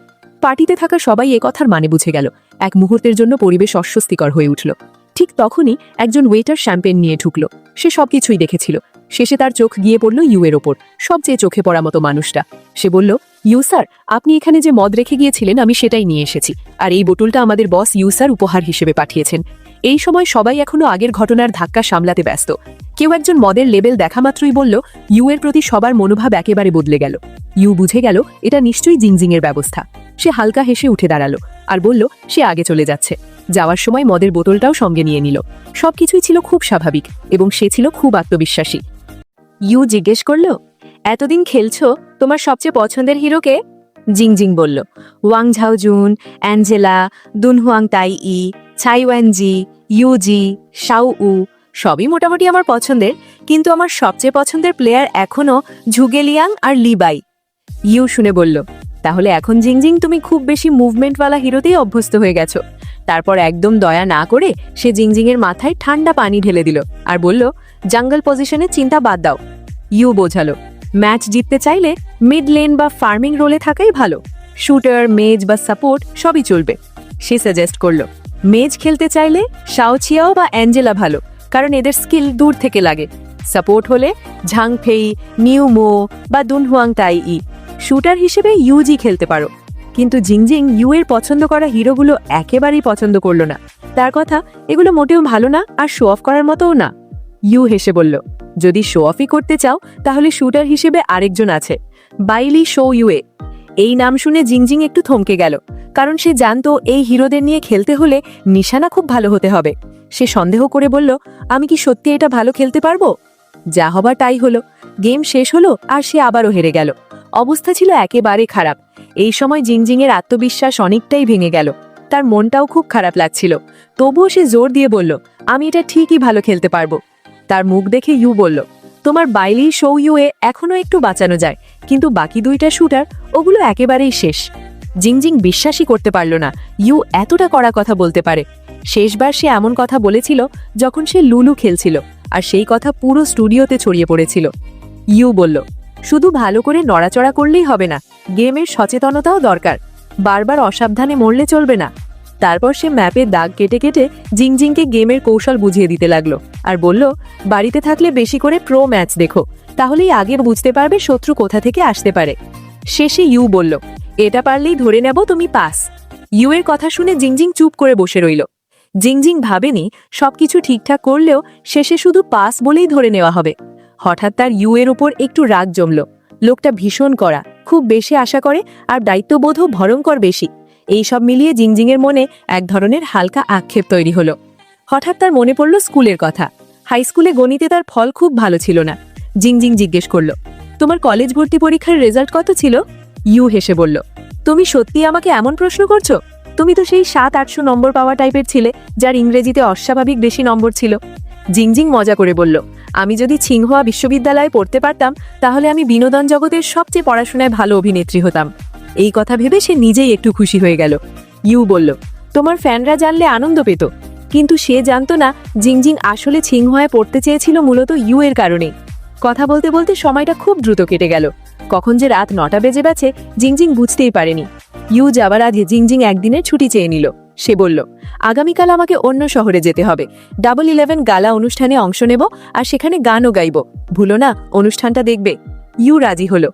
পার্টিতে থাকা সবাই এ কথার মানে বুঝে গেল। এক মুহূর্তের জন্য পরিবেশ অস্বস্তিকর হয়ে উঠল। ঠিক তখনই একজন ওয়েটার শ্যাম্পেন নিয়ে ঢুকলো। সে সবকিছুই দেখেছিল। শেষে তার চোখ গিয়ে পড়ল ইউ এর ওপর, সবচেয়ে চোখে পড়া মতো মানুষটা। সে বলল, ইউ স্যার, আপনি এখানে যে মদ রেখে গিয়েছিলেন আমি সেটাই নিয়ে এসেছি, আর এই বোতলটা আমাদের বস ইউ স্যার উপহার হিসেবে পাঠিয়েছেন। এই সময় সবাই এখনো আগের ঘটনার ধাক্কা সামলাতে ব্যস্ত। কেউ একজন মদের লেবেল দেখা মাত্রই বলল, ইউ এর প্রতি সবার মনোভাব একেবারে বদলে গেল। ইউ বুঝে গেল এটা নিশ্চয়ই জিংজিং এর ব্যবস্থা। সে হালকা হেসে উঠে দাঁড়ালো আর বলল সে আগে চলে যাচ্ছে। যাওয়ার সময় মদের বোতলটাও সঙ্গে নিয়ে নিল। সবকিছুই ছিল খুব স্বাভাবিক এবং সে ছিল খুব আত্মবিশ্বাসী। ইউ জিজ্ঞেস করল, এতদিন খেলছো, তোমার সবচেয়ে পছন্দের হিরোকে? জিংজিং বলল, ওয়াং ঝাওজুন, অ্যাঞ্জেলা, দুনহুয়াং তাই ই, ছাইওয়ানজি, ইউজি, শাও উ, সবই মোটামুটি আমার পছন্দের, কিন্তু আমার সবচেয়ে পছন্দের প্লেয়ার এখনও ঝুগেলিয়াং আর লিবাই। ইউ শুনে বলল, তাহলে এখন জিংজিং তুমি খুব বেশি মুভমেন্টওয়ালা হিরোতেই অভ্যস্ত হয়ে গেছো। তারপর একদম দয়া না করে সে জিংজিংয়ের মাথায় ঠান্ডা পানি ঢেলে দিল আর বলল, জাঙ্গল পজিশনে চিন্তা বাদ দাও। ইউ বোঝালো, ম্যাচ জিততে চাইলে মিড লেন বা ফার্মিং রোলে থাকাই ভালো। শুটার, মেজ বা সাপোর্ট সবই চলবে। সে সাজেস্ট করলো, মেজ খেলতে চাইলে শাওচিয়াও বা অ্যাঞ্জেলা ভালো, কারণ এদের স্কিল দূর থেকে লাগে। সাপোর্ট হলে ঝাংফেই, নিউ মো বা দুনহুয়াং তাই ই। শুটার হিসেবে ইউজি খেলতে পারো। কিন্তু জিংজিং ইউ এর পছন্দ করা হিরোগুলো একেবারেই পছন্দ করলো না। তার কথা, এগুলো মোটেও ভালো না আর শো অফ করার মতোও না। ইউ হেসে বলল, যদি শো অফই করতে চাও তাহলে শুটার হিসেবে আরেকজন আছে, বাইলি শো ইউয়ে। এই নাম শুনে জিংজিং একটু থমকে গেল, কারণ সে জানতো এই হিরোদের নিয়ে খেলতে হলে নিশানা খুব ভালো হতে হবে। সে সন্দেহ করে বলল, আমি কি সত্যি এটা ভালো খেলতে পারবো? যা হবার তাই হলো। গেম শেষ হলো আর সে আবারও হেরে গেল। অবস্থা ছিল একেবারে খারাপ। এই সময় জিংজিংয়ের আত্মবিশ্বাস অনেকটাই ভেঙে গেল। তার মনটাও খুব খারাপ লাগছিল। তবুও সে জোর দিয়ে বলল, আমি এটা ঠিকই ভালো খেলতে পারবো। তার মুখ দেখে ইউ বলল, তোমার বাইলি শো ইউয়ে এখনো একটু বাঁচানো যায়, কিন্তু বাকি দুইটা শুটার, ওগুলো একেবারেই শেষ। জিংজিং বিশ্বাসই করতে পারল না ইউ এতটা কড়া কথা বলতে পারে। শেষবার সে এমন কথা বলেছিল যখন সে লুলু খেলছিল, আর সেই কথা পুরো স্টুডিওতে ছড়িয়ে পড়েছিল। ইউ বলল, শুধু ভালো করে নড়াচড়া করলেই হবে না, গেমের সচেতনতাও দরকার। বারবার অসাবধানে মরলে চলবে না। তারপর সে ম্যাপে দাগ কেটে কেটে জিংজিংকে গেমের কৌশল বুঝিয়ে দিতে লাগলো আর বলল, বাড়িতে থাকলে বেশি করে প্রো ম্যাচ দেখো, তাহলেই আগে বুঝতে পারবে শত্রু কোথা থেকে আসতে পারে। শেষে ইউ বলল, এটা পারলেই ধরে নেব তুমি পাস। ইউ এর কথা শুনে জিংজিং চুপ করে বসে রইল। জিংজিং ভাবেনি সবকিছু ঠিকঠাক করলেও শেষে শুধু পাস বলেই ধরে নেওয়া হবে। হঠাৎ তার ইউ এর ওপর একটু রাগ জমল। লোকটা ভীষণ কড়া, খুব বেশি আশা করে আর দায়িত্ববোধও ভয়ঙ্কর বেশি। এই সব মিলিয়ে জিংজিংয়ের মনে এক ধরনের হালকা আক্ষেপ তৈরি হলো। হঠাৎ তার মনে পড়ল স্কুলের কথা। হাই স্কুলে গণিতে তার ফল খুব ভালো ছিল না। জিংজিং জিজ্ঞেস করল, তোমার কলেজ ভর্তি পরীক্ষার রেজাল্ট কত ছিল? ইউ হেসে বলল, তুমি সত্যি আমাকে এমন প্রশ্ন করছো? তুমি তো সেই 700-800 নম্বর পাওয়া টাইপের ছিলে, যার ইংরেজিতে অস্বাভাবিক বেশি নম্বর ছিল। জিংজিং মজা করে বলল, আমি যদি ছিংহুয়া বিশ্ববিদ্যালয়ে পড়তে পারতাম তাহলে আমি বিনোদন জগতের সবচেয়ে পড়াশোনায় ভালো অভিনেত্রী হতাম। এই কথা ভেবে সে নিজেই একটু খুশি হয়ে গেল। ইউ বলল, তোমার ফ্যানরা জানলে আনন্দ পেত। কিন্তু সে জানতো না জিংজিং আসলে ছিংহুয়ায় পড়তে চেয়েছিল মূলত ইউ এর কারণে। কথা বলতে বলতে সময়টা খুব দ্রুত কেটে গেল। কখন যে রাত 9টা বেজে গেছে জিংজিং বুঝতেই পারেনি। ইউ যাবার আগে জিংজিং একদিনের ছুটি চেয়ে নিল। সে বলল, আগামীকাল আমাকে অন্য শহরে যেতে হবে। 11 গালা অনুষ্ঠানে অংশ নেব আর সেখানে গানও গাইব। ভুলো না, অনুষ্ঠানটা দেখবে। ইউ রাজি হলো।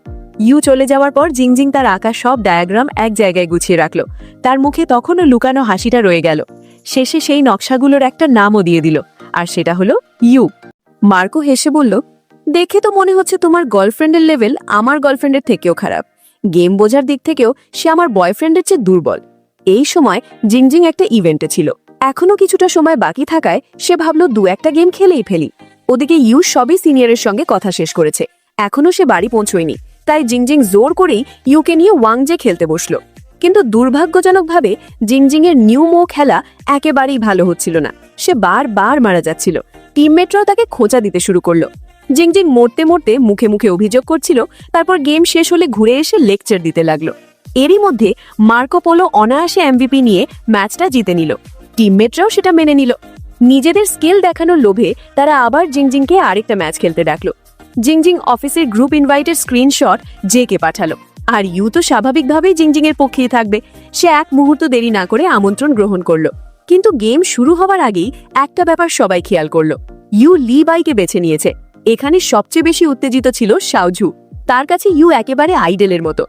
ইউ চলে যাওয়ার পর জিংজিং তার আঁকা সব ডায়াগ্রাম এক জায়গায় গুছিয়ে রাখল। তার মুখে তখনও লুকানো হাসিটা রয়ে গেল। শেষে সেই নকশাগুলোর একটা নামও দিয়ে দিল, আর সেটা হলো ইউ। মার্কো হেসে বলল, দেখে তো মনে হচ্ছে তোমার গার্লফ্রেন্ডের লেভেল আমার গার্লফ্রেন্ডের থেকেও খারাপ। গেম বোঝার দিক থেকেও সে আমার বয়ফ্রেন্ডের চেয়ে দুর্বল। এই সময় জিংজিং একটা ইভেন্টে ছিল। এখনো কিছুটা সময় বাকি থাকায় সে ভাবল 2-1টা গেম খেলেই ফেলি। ওদিকে ইউ সবই সিনিয়রের সঙ্গে কথা শেষ করেছে। এখনো সে বাড়ি পৌঁছয়নি, তাই জিংজিং জোর করেই ইউকে নিয়ে ওয়াংজে খেলতে বসল। কিন্তু দুর্ভাগ্যজনকভাবে জিংজিংয়ের নিউ মো খেলা একেবারেই ভালো হচ্ছিল না। সে বারবার মারা যাচ্ছিল। টিমমেটরাও তাকে খোঁচা দিতে শুরু করলো। জিংজিং মরতে মরতে মুখে মুখে অভিযোগ করছিল, তারপর গেম শেষ হলে ঘুরে এসে লেকচার দিতে লাগলো। এরই মধ্যে মার্কো পোলো অনায়াসে এমভিপি নিয়ে ম্যাচটা জিতে নিল। টিমমেটরাও সেটা মেনে নিল। নিজেদের স্কিল দেখানোর লোভে তারা আবার জিংজিংকে আরেকটা ম্যাচ খেলতে ডাকলো। জিংজিং অফিসের গ্রুপ ইনভাইটের স্ক্রিনশট জেকে পাঠালো। আর ইউ তো স্বাভাবিকভাবেই জিংজিংয়ের পক্ষেই থাকবে। সে এক মুহূর্ত দেরি না করে আমন্ত্রণ গ্রহণ করলো। কিন্তু গেম শুরু হবার আগেই একটা ব্যাপার সবাই খেয়াল করলো, ইউ লি বাইকে বেছে নিয়েছে। এখানে সবচেয়ে বেশি উত্তেজিত ছিল শাওঝু। তার কাছে ইউ একেবারে আইডলের মতো।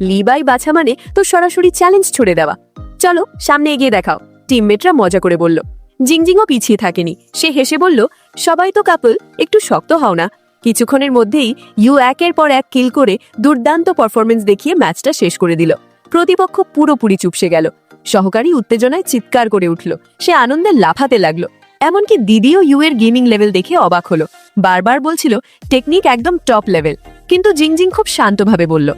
লি বাই বাছা মানে তো সরাসরি চ্যালেঞ্জ ছুড়ে দেওয়া। চলো সামনে এগিয়ে দেখাও, টিমমেটরা মজা করে বলল। জিংজিংও পিছিয়ে থাকেনি, সে হেসে বলল, সবাই তো কাপল, একটু শক্ত হও না। কিছুক্ষণের মধ্যেই ইউ একের পর এক কিল করে দুর্দান্ত পারফরমেন্স দেখিয়ে ম্যাচটা শেষ করে দিল। প্রতিপক্ষ পুরোপুরি চুপসে গেল। সহকারী উত্তেজনায় চিৎকার করে উঠল, সে আনন্দে লাফাতে লাগলো। এমনকি দিদিও ইউ এর গেমিং লেভেল দেখে অবাক হলো, বারবার বলছিল টেকনিক একদম টপ লেভেল। কিন্তু জিংজিং খুব শান্তভাবে বলল,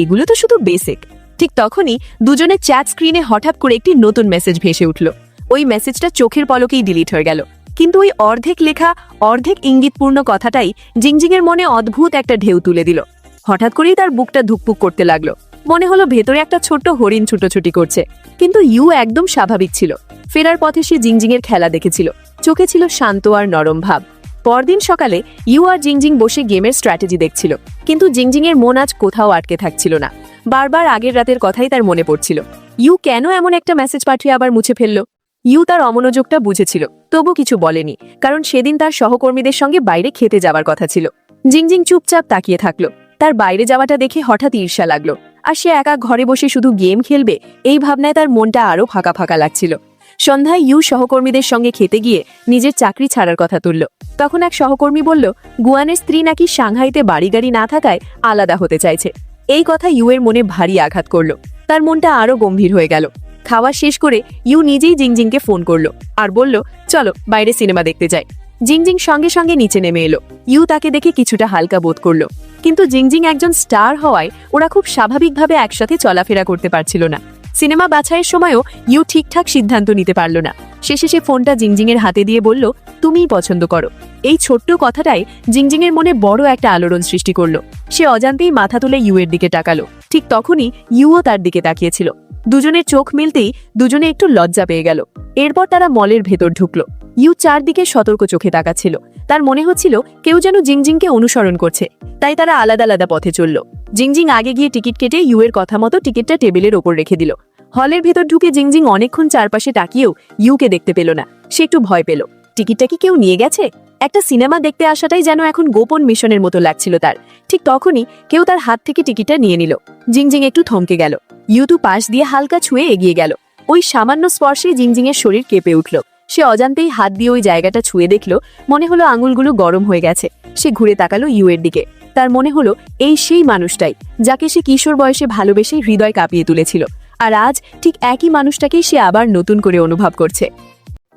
এগুলো তো শুধু বেসিক। ঠিক তখনই দুজনের চ্যাট স্ক্রিনে হঠাৎ করে একটি নতুন মেসেজ ভেসে উঠল। ওই মেসেজটা চোখের পলকেই ডিলিট হয়ে গেল, কিন্তু ওই অর্ধেক লেখা অর্ধেক ইঙ্গিতপূর্ণ কথাটাই জিংজিং এর মনে অদ্ভুত একটা ঢেউ তুলে দিল। হঠাৎ করেই তার বুকটা ধুকপুক করতে লাগলো, মনে হলো ভেতরে একটা ছোট্ট হরিণ ছুটোছুটি করছে। কিন্তু ইউ একদম স্বাভাবিক ছিল। ফেরার পথে সে জিংজিং এর খেলা দেখেছিল, চোখে ছিল শান্ত আর নরম ভাব। পরদিন সকালে ইউ আর জিংজিং বসে গেমের স্ট্র্যাটেজি দেখছিল, কিন্তু জিংজিং এর মন আজ কোথাও আটকে থাকছিল না। বারবার আগের রাতের কথাই তার মনে পড়ছিল। ইউ কেন এমন একটা মেসেজ পাঠিয়ে আবার মুছে ফেলল? ইউ তার অমনোযোগটা বুঝেছিল, তবু কিছু বলেনি, কারণ সেদিন তার সহকর্মীদের সঙ্গে বাইরে খেতে যাবার কথা ছিল। জিংজিং চুপচাপ তাকিয়ে থাকলো। তার বাইরে যাওয়াটা দেখে হঠাৎ ঈর্ষা লাগলো, আর সে একা ঘরে বসে শুধু গেম খেলবে এই ভাবনায় তার মনটা আরো ফাঁকা ফাঁকা লাগছিল। সন্ধ্যায় ইউ সহকর্মীদের সঙ্গে খেতে গিয়ে নিজের চাকরি ছাড়ার কথা তুলল। তখন এক সহকর্মী বলল, গুয়ানের স্ত্রী নাকি সাংহাইতে বাড়ি গাড়ি না থাকায় আলাদা হতে চাইছে। এই কথা ইউ এর মনে ভারী আঘাত করলো, তার মনটা আরো গম্ভীর হয়ে গেল। খাওয়া শেষ করে ইউ নিজেই জিংজিংকে ফোন করলো আর বলল, চলো বাইরে সিনেমা দেখতে যাই। জিংজিং সঙ্গে সঙ্গে নিচে নেমে এলো। ইউ তাকে দেখে কিছুটা হালকা বোধ করলো, কিন্তু জিংজিং একজন স্টার হওয়ায় ওরা খুব স্বাভাবিকভাবে একসাথে চলাফেরা করতে পারছিল না। সিনেমা বাছাইয়ের সময়ও ইউ ঠিকঠাক সিদ্ধান্ত নিতে পারল না। শেষে সে ফোনটা জিংজিং এর হাতে দিয়ে বলল, তুমিই পছন্দ করো। এই ছোট্ট কথাটাই জিংজিং এর মনে বড় একটা আলোড়ন সৃষ্টি করলো। সে অজান্তেই মাথা তুলে ইউ এর দিকে তাকালো। ঠিক তখনই ইউও তার দিকে তাকিয়েছিল। দুজনের চোখ মিলতেই দুজনে একটু লজ্জা পেয়ে গেল। এরপর তারা মলের ভেতর ঢুকলো। ইউ চারদিকে সতর্ক চোখে তাকাচ্ছিল। তার মনে হচ্ছিল কেউ যেন জিংজিংকে অনুসরণ করছে, তাই তারা আলাদা আলাদা পথে চলল। জিংজিং আগে গিয়ে টিকিট কেটে ইউ এর কথা মতো টিকিটটা টেবিলের ওপর রেখে দিল। হলের ভেতর ঢুকে জিংজিং অনেকক্ষণ চারপাশে তাকিয়েও ইউকে দেখতে পেল না। সে একটু ভয় পেল, টিকিটটা কি কেউ নিয়ে গেছে? একটা সিনেমা দেখতে আসাটাই যেন এখন গোপন মিশনের মতো লাগছিল তার। ঠিক তখনই কেউ তার হাত থেকে টিকিটটা নিয়ে নিল। জিংজিং একটু থমকে গেল। ইউ পাশ দিয়ে হালকা ছুঁয়ে এগিয়ে গেল। ওই সামান্য স্পর্শে জিংজিং এর শরীর কেঁপে উঠল। সে অজান্তেই হাত দিয়ে ওই জায়গাটা ছুঁয়ে দেখল, মনে হলো আঙুলগুলো গরম হয়ে গেছে। সে ঘুরে তাকালো ইউ এর দিকে। তার মনে হলো এই সেই মানুষটাই যাকে সে কিশোর বয়সে ভালোবেসে হৃদয় কাঁপিয়ে তুলেছিল, আর আজ ঠিক একই মানুষটাকেই সে আবার নতুন করে অনুভব করছে।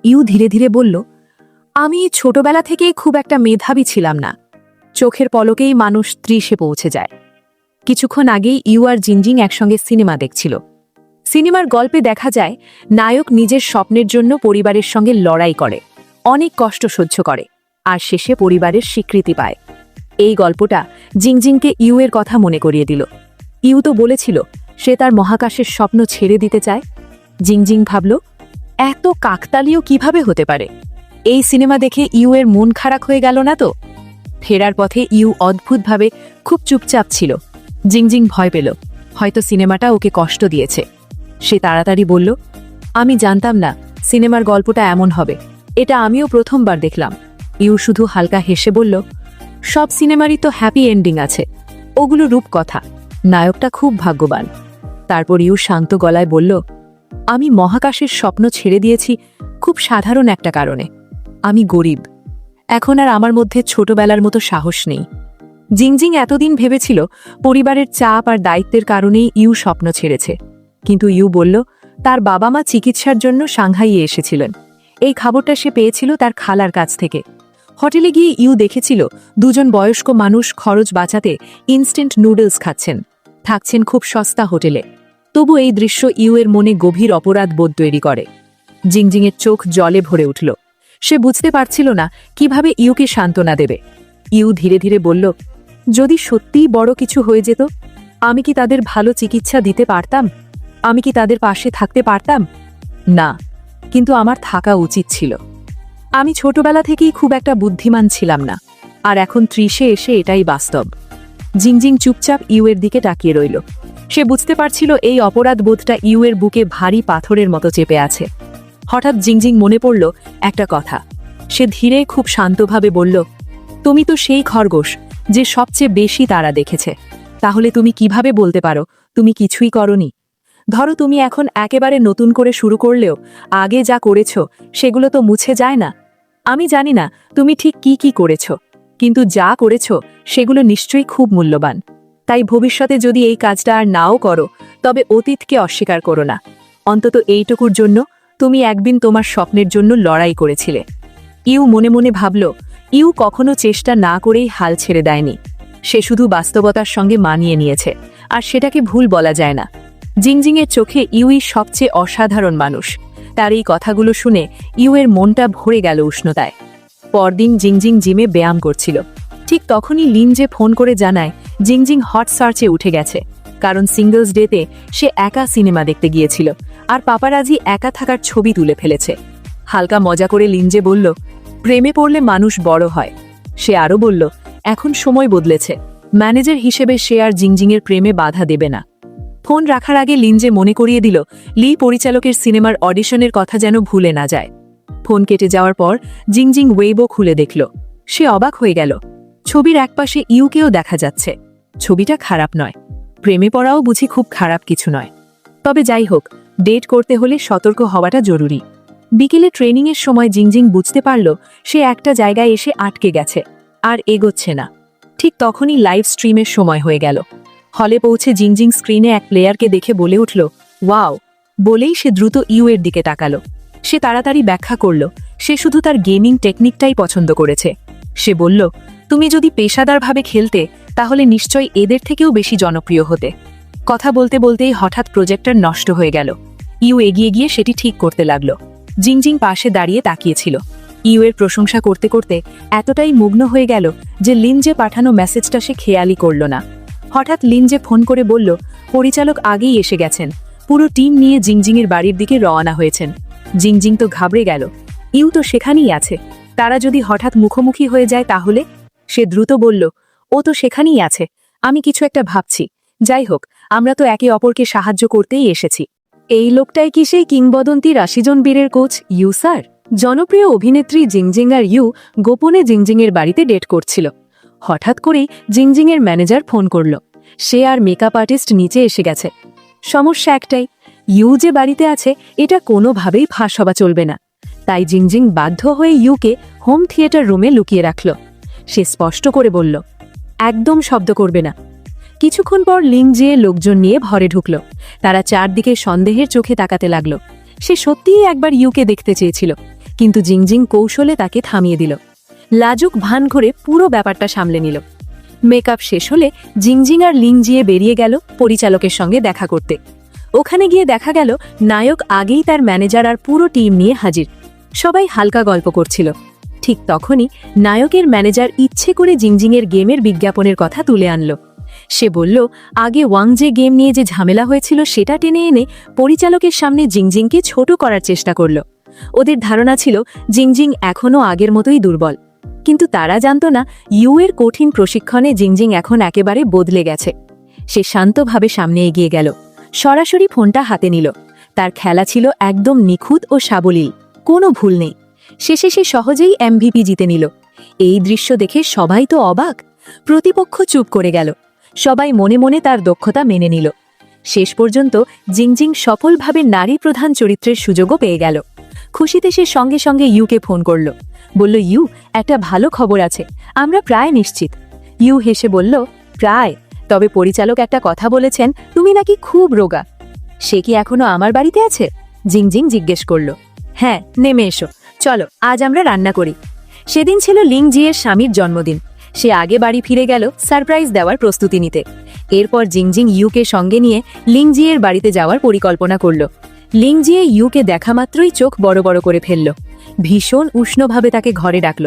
ইউ ধীরে ধীরে বলল, আমি ছোটবেলা থেকেই খুব একটা মেধাবী ছিলাম না। চোখের পলকেই মানুষ 30-এ পৌঁছে যায়। কিছুক্ষণ আগেই ইউ আর জিংজিং একসঙ্গে সিনেমা দেখছিল। সিনেমার গল্পে দেখা যায় নায়ক নিজের স্বপ্নের জন্য পরিবারের সঙ্গে লড়াই করে, অনেক কষ্ট সহ্য করে, আর শেষে পরিবারের স্বীকৃতি পায়। এই গল্পটা জিংজিংকে ইউ এর কথা মনে করিয়ে দিল। ইউ তো বলেছিল সে তার মহাকাশের স্বপ্ন ছেড়ে দিতে চায়। জিংজিং ভাবল, এত কাকতালীয় কিভাবে হতে পারে? এই সিনেমা দেখে ইউ এর মন খারাপ হয়ে গেল না তো? ফেরার পথে ইউ অদ্ভুতভাবে খুব চুপচাপ ছিল। জিংজিং ভয় পেল, হয়তো সিনেমাটা ওকে কষ্ট দিয়েছে। সে তাড়াতাড়ি বলল, আমি জানতাম না সিনেমার গল্পটা এমন হবে, এটা আমিও প্রথমবার দেখলাম। ইউ শুধু হালকা হেসে বলল, সব সিনেমারই তো হ্যাপি এন্ডিং আছে, ওগুলো রূপকথা, নায়কটা খুব ভাগ্যবান। তারপর ইউ শান্ত গলায় বলল, আমি মহাকাশের স্বপ্ন ছেড়ে দিয়েছি খুব সাধারণ একটা কারণে, আমি গরিব। এখন আর আমার মধ্যে ছোটবেলার মতো সাহস নেই। জিংজিং এতদিন ভেবেছিল পরিবারের চাপ আর দায়িত্বের কারণেই ইউ স্বপ্ন ছেড়েছে, কিন্তু ইউ বলল তার বাবা মা চিকিৎসার জন্য সাংহাইয়ে এসেছিলেন। এই খবরটা সে পেয়েছিল তার খালার কাছ থেকে। হোটেলে গিয়ে ইউ দেখেছিল দুজন বয়স্ক মানুষ খরচ বাঁচাতে ইনস্ট্যান্ট নুডলস খাচ্ছেন, থাকছেন খুব সস্তা হোটেলে। তবু এই দৃশ্য ইউ এর মনে গভীর অপরাধ বোধ তৈরি করে। জিংজিংয়ের চোখ জলে ভরে উঠল। সে বুঝতে পারছিল না কিভাবে ইউকে সান্ত্বনা দেবে। ইউ ধীরে ধীরে বলল, যদি সত্যিই বড় কিছু হয়ে যেত, আমি কি তাদের ভালো চিকিৎসা দিতে পারতাম? আমি কি তাদের পাশে থাকতে পারতাম? না, কিন্তু আমার থাকা উচিত ছিল। আমি ছোটবেলা থেকেই খুব একটা বুদ্ধিমান ছিলাম না, আর এখন 30-এ এসে এটাই বাস্তব। জিংজিং চুপচাপ ইউ এর দিকে তাকিয়ে রইল। সে বুঝতে পারছিল এই অপরাধ বোধটা ইউ এর বুকে ভারী পাথরের মতো চেপে আছে। হঠাৎ জিংজিং মনে পড়ল একটা কথা। সে ধীরে খুব শান্তভাবে বলল, তুমি তো সেই খরগোশ যে সবচেয়ে বেশি তারা দেখেছে। তাহলে তুমি কিভাবে বলতে পারো তুমি কিছুই করনি? ধরো তুমি এখন একেবারে নতুন করে শুরু করলেও আগে যা করেছ সেগুলো তো মুছে যায় না। আমি জানি না তুমি ঠিক কি কি করেছ, কিন্তু যা করেছ সেগুলো নিশ্চয়ই খুব মূল্যবান। তাই ভবিষ্যতে যদি এই কাজটা আর নাও করো, তবে অতীতকে অস্বীকার করো না। অন্তত এইটুকুর জন্য তুমি একদিন তোমার স্বপ্নের জন্য লড়াই করেছিলে। ইউ মনে মনে ভাবল, ইউ কখনো চেষ্টা না করেই হাল ছেড়ে দেয়নি। সে শুধু বাস্তবতার সঙ্গে মানিয়ে নিয়েছে, আর সেটাকে ভুল বলা যায় না। জিংজিংয়ের চোখে ইউই সবচেয়ে অসাধারণ মানুষ। তার এই কথাগুলো শুনে ইউয়ের মনটা ভরে গেল উষ্ণতায়। পরদিন জিংজিং জিমে ব্যায়াম করছিল। ঠিক তখনই লিনজে ফোন করে জানায় জিংজিং হট সার্চে উঠে গেছে, কারণ সিঙ্গলস ডেতে সে একা সিনেমা দেখতে গিয়েছিল আর পাপারাজি একা থাকার ছবি তুলে ফেলেছে। হালকা মজা করে লিনজে বলল, প্রেমে পড়লে মানুষ বড় হয়। সে আরও বলল, এখন সময় বদলেছে, ম্যানেজার হিসেবে সে আর জিংজিংয়ের প্রেমে বাধা দেবে না। ফোন রাখার আগে লিনজে মনে করিয়ে দিল লি পরিচালকের সিনেমার অডিশনের কথা যেন ভুলে না যায়। ফোন কেটে যাওয়ার পর জিংজিং ওয়েবো খুলে দেখল। সে অবাক হয়ে গেল। ছবির একপাশে ইউকেও দেখা যাচ্ছে। ছবিটা খারাপ নয়, প্রেমে পড়াও বুঝি খুব খারাপ কিছু নয়। তবে যাই হোক, ডেট করতে হলে সতর্ক হওয়াটা জরুরি। বিকেলে ট্রেনিংয়ের সময় জিংজিং বুঝতে পারল সে একটা জায়গায় এসে আটকে গেছে, আর এগোচ্ছে না। ঠিক তখনই লাইভ স্ট্রিমের সময় হয়ে গেল। হলে পৌঁছে জিংজিং স্ক্রিনে এক প্লেয়ারকে দেখে বলে উঠল, ওয়াও! বলেই সে দ্রুত ইউয়ের দিকে তাকালো। সে তাড়াতাড়ি ব্যাখ্যা করল সে শুধু তার গেমিং টেকনিকটাই পছন্দ করেছে। সে বলল, তুমি যদি পেশাদারভাবে খেলতে তাহলে নিশ্চয়ই এদের থেকেও বেশি জনপ্রিয় হতে। কথা বলতে বলতেই হঠাৎ প্রজেক্টর নষ্ট হয়ে গেল। ইউ এগিয়ে গিয়ে সেটি ঠিক করতে লাগল। জিংজিং পাশে দাঁড়িয়ে তাকিয়েছিল। ইউয়ের প্রশংসা করতে করতে এতটাই মগ্ন হয়ে গেল যে লিনজে পাঠানো মেসেজটা সে খেয়ালই করল না। হঠাৎ লিনজে ফোন করে বলল, পরিচালক আগেই এসে গেছেন, পুরো টিম নিয়ে জিংজিংয়ের বাড়ির দিকে রওনা হয়েছেন। জিংজিং তো ঘাবড়ে গেল। ইউ তো সেখানেই আছে, তারা যদি হঠাৎ মুখোমুখি হয়ে যায় তাহলে? সে দ্রুত বলল, ও তো সেখানেই আছে, আমি কিছু একটা ভাবছি। যাই হোক, আমরা তো একে অপরকে সাহায্য করতেই এসেছি। এই লোকটাই কি সেই কিংবদন্তি ৮০ জন বীরের কোচ ইউ স্যার? জনপ্রিয় অভিনেত্রী জিংজিং আর ইউ গোপনে জিংজিংয়ের বাড়িতে ডেট করছিল। হঠাৎ করেই জিংজিংয়ের ম্যানেজার ফোন করল। সে আর মেকআপ আর্টিস্ট নিচে এসে গেছে। সমস্যা একটাই, ইউ যে বাড়িতে আছে এটা কোনোভাবেই ফাঁস হওয়া চলবে না। তাই জিংজিং বাধ্য হয়ে ইউকে হোম থিয়েটার রুমে লুকিয়ে রাখল। সে স্পষ্ট করে বলল, একদম শব্দ করবে না। কিছুক্ষণ পর লিংজিয়ে লোকজন নিয়ে ঘরে ঢুকল। তারা চারদিকে সন্দেহের চোখে তাকাতে লাগল। সে সত্যিই একবার ইউকে দেখতে চেয়েছিল, কিন্তু জিংজিং কৌশলে তাকে থামিয়ে দিল। লাজুক ভান করে পুরো ব্যাপারটা সামলে নিল। মেকআপ শেষ হলে জিংজিং আর লিংজিয়ে বেরিয়ে গেল পরিচালকের সঙ্গে দেখা করতে। ওখানে গিয়ে দেখা গেল নায়ক আগেই তার ম্যানেজার আর পুরো টিম নিয়ে হাজির। সবাই হালকা গল্প করছিল। ঠিক তখনই নায়কের ম্যানেজার ইচ্ছে করে জিংজিংয়ের গেমের বিজ্ঞাপনের কথা তুলে আনল। সে বলল, আগে ওয়াংজে গেম নিয়ে যে ঝামেলা হয়েছিল সেটা টেনে এনে পরিচালকের সামনে জিংজিংকে ছোট করার চেষ্টা করল। ওদের ধারণা ছিল জিংজিং এখনও আগের মতোই দুর্বল, কিন্তু তারা জানত না ইউয়ের কঠিন প্রশিক্ষণে জিংজিং এখন একেবারে বদলে গেছে। সে শান্তভাবে সামনে এগিয়ে গেল, সরাসরি ফোনটা হাতে নিল। তার খেলা ছিল একদম নিখুঁত ও সাবলীল, কোনো ভুল নেই। শেষে সে সহজেই এমভিপি জিতে নিল। এই দৃশ্য দেখে সবাই তো অবাক। প্রতিপক্ষ চুপ করে গেল। সবাই মনে মনে তার দক্ষতা মেনে নিল। শেষ পর্যন্ত জিংজিং সফলভাবে নারী প্রধান চরিত্রের সুযোগও পেয়ে গেল। খুশিতে সে সঙ্গে সঙ্গে ইউকে ফোন করল। বলল, ইউ, একটা ভালো খবর আছে, আমরা প্রায় নিশ্চিত। ইউ হেসে বলল, প্রায়? তবে পরিচালক একটা কথা বলেছেন, তুমি নাকি খুব রোগা। সে কি এখনো আমার বাড়িতে আছে? জিংজিং জিজ্ঞেস করল। হ্যাঁ, নেমে এসো, চলো আজ আমরা রান্না করি। সেদিন ছিল লিংজিয়ের স্বামীর জন্মদিন। সে আগে বাড়ি ফিরে গেল সারপ্রাইজ দেওয়ার প্রস্তুতি নিতে। এরপর জিংজিং ইউকে সঙ্গে নিয়ে লিংজিয়ের বাড়িতে যাওয়ার পরিকল্পনা করল। লিংজিয়ে ইউকে দেখা মাত্রই চোখ বড় বড় করে ফেলল। ভীষণ উষ্ণভাবে তাকে ঘরে ডাকল।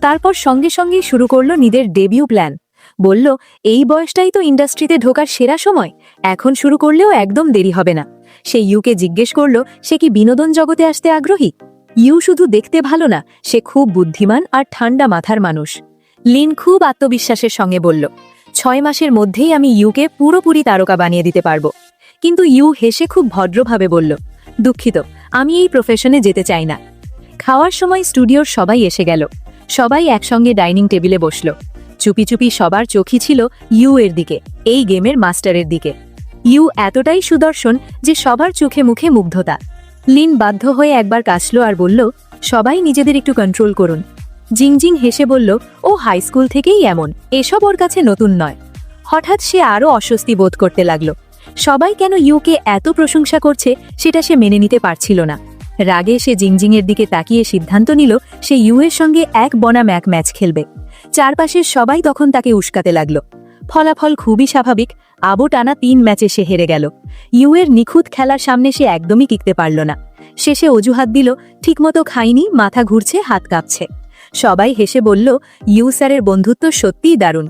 তারপর সঙ্গে সঙ্গেই শুরু করল নিজের ডেবিউ প্ল্যান। বলল, এই বয়সটাই তো ইন্ডাস্ট্রিতে ঢোকার সেরা সময়, এখন শুরু করলেও একদম দেরি হবে না। সে ইউকে জিজ্ঞেস করল সে কি বিনোদন জগতে আসতে আগ্রহী। ইউ শুধু দেখতে ভালো না, সে খুব বুদ্ধিমান আর ঠান্ডা মাথার মানুষ। লিন খুব আত্মবিশ্বাসের সঙ্গে বলল, 6 মাসের মধ্যেই আমি ইউকে পুরোপুরি তারকা বানিয়ে দিতে পারবো। কিন্তু ইউ হেসে খুব ভদ্রভাবে বলল, দুঃখিত, আমি এই প্রফেশনে যেতে চাই না। খাওয়ার সময় স্টুডিওর সবাই এসে গেল। সবাই একসঙ্গে ডাইনিং টেবিলে বসল। চুপি চুপি সবার চোখই ছিল ইউ এর দিকে, এই গেমের মাস্টারের দিকে। ইউ এতটাই সুদর্শন যে সবার চোখে মুখে মুগ্ধতা। লিন বাধ্য হয়ে একবার কাশল আর বলল, সবাই নিজেদের একটু কন্ট্রোল করুন। জিংজিং হেসে বলল, ও হাই স্কুল থেকেই এমন, এসব ওর কাছে নতুন নয়। হঠাৎ সে আরও অস্বস্তি বোধ করতে লাগল। সবাই কেন ইউকে এত প্রশংসা করছে সেটা সে মেনে নিতে পারছিল না। রাগে সে জিংজিংয়ের দিকে তাকিয়ে সিদ্ধান্ত নিল সে ইউ এর সঙ্গে এক বনাম এক ম্যাচ খেলবে। চারপাশের সবাই তখন তাকে উস্কাতে লাগল। ফলাফল খুবই স্বাভাবিক, আবু টানা 3 ম্যাচে সে হেরে গেল। ইউ এর নিখুঁত খেলার সামনে সে একদমই টিকতে পারল না। শেষে অজুহাত দিল, ঠিকমতো খাইনি, মাথা ঘুরছে, হাত কাঁপছে। সবাই হেসে বলল, ইউ স্যারের বন্ধুত্ব সত্যিই দারুণ।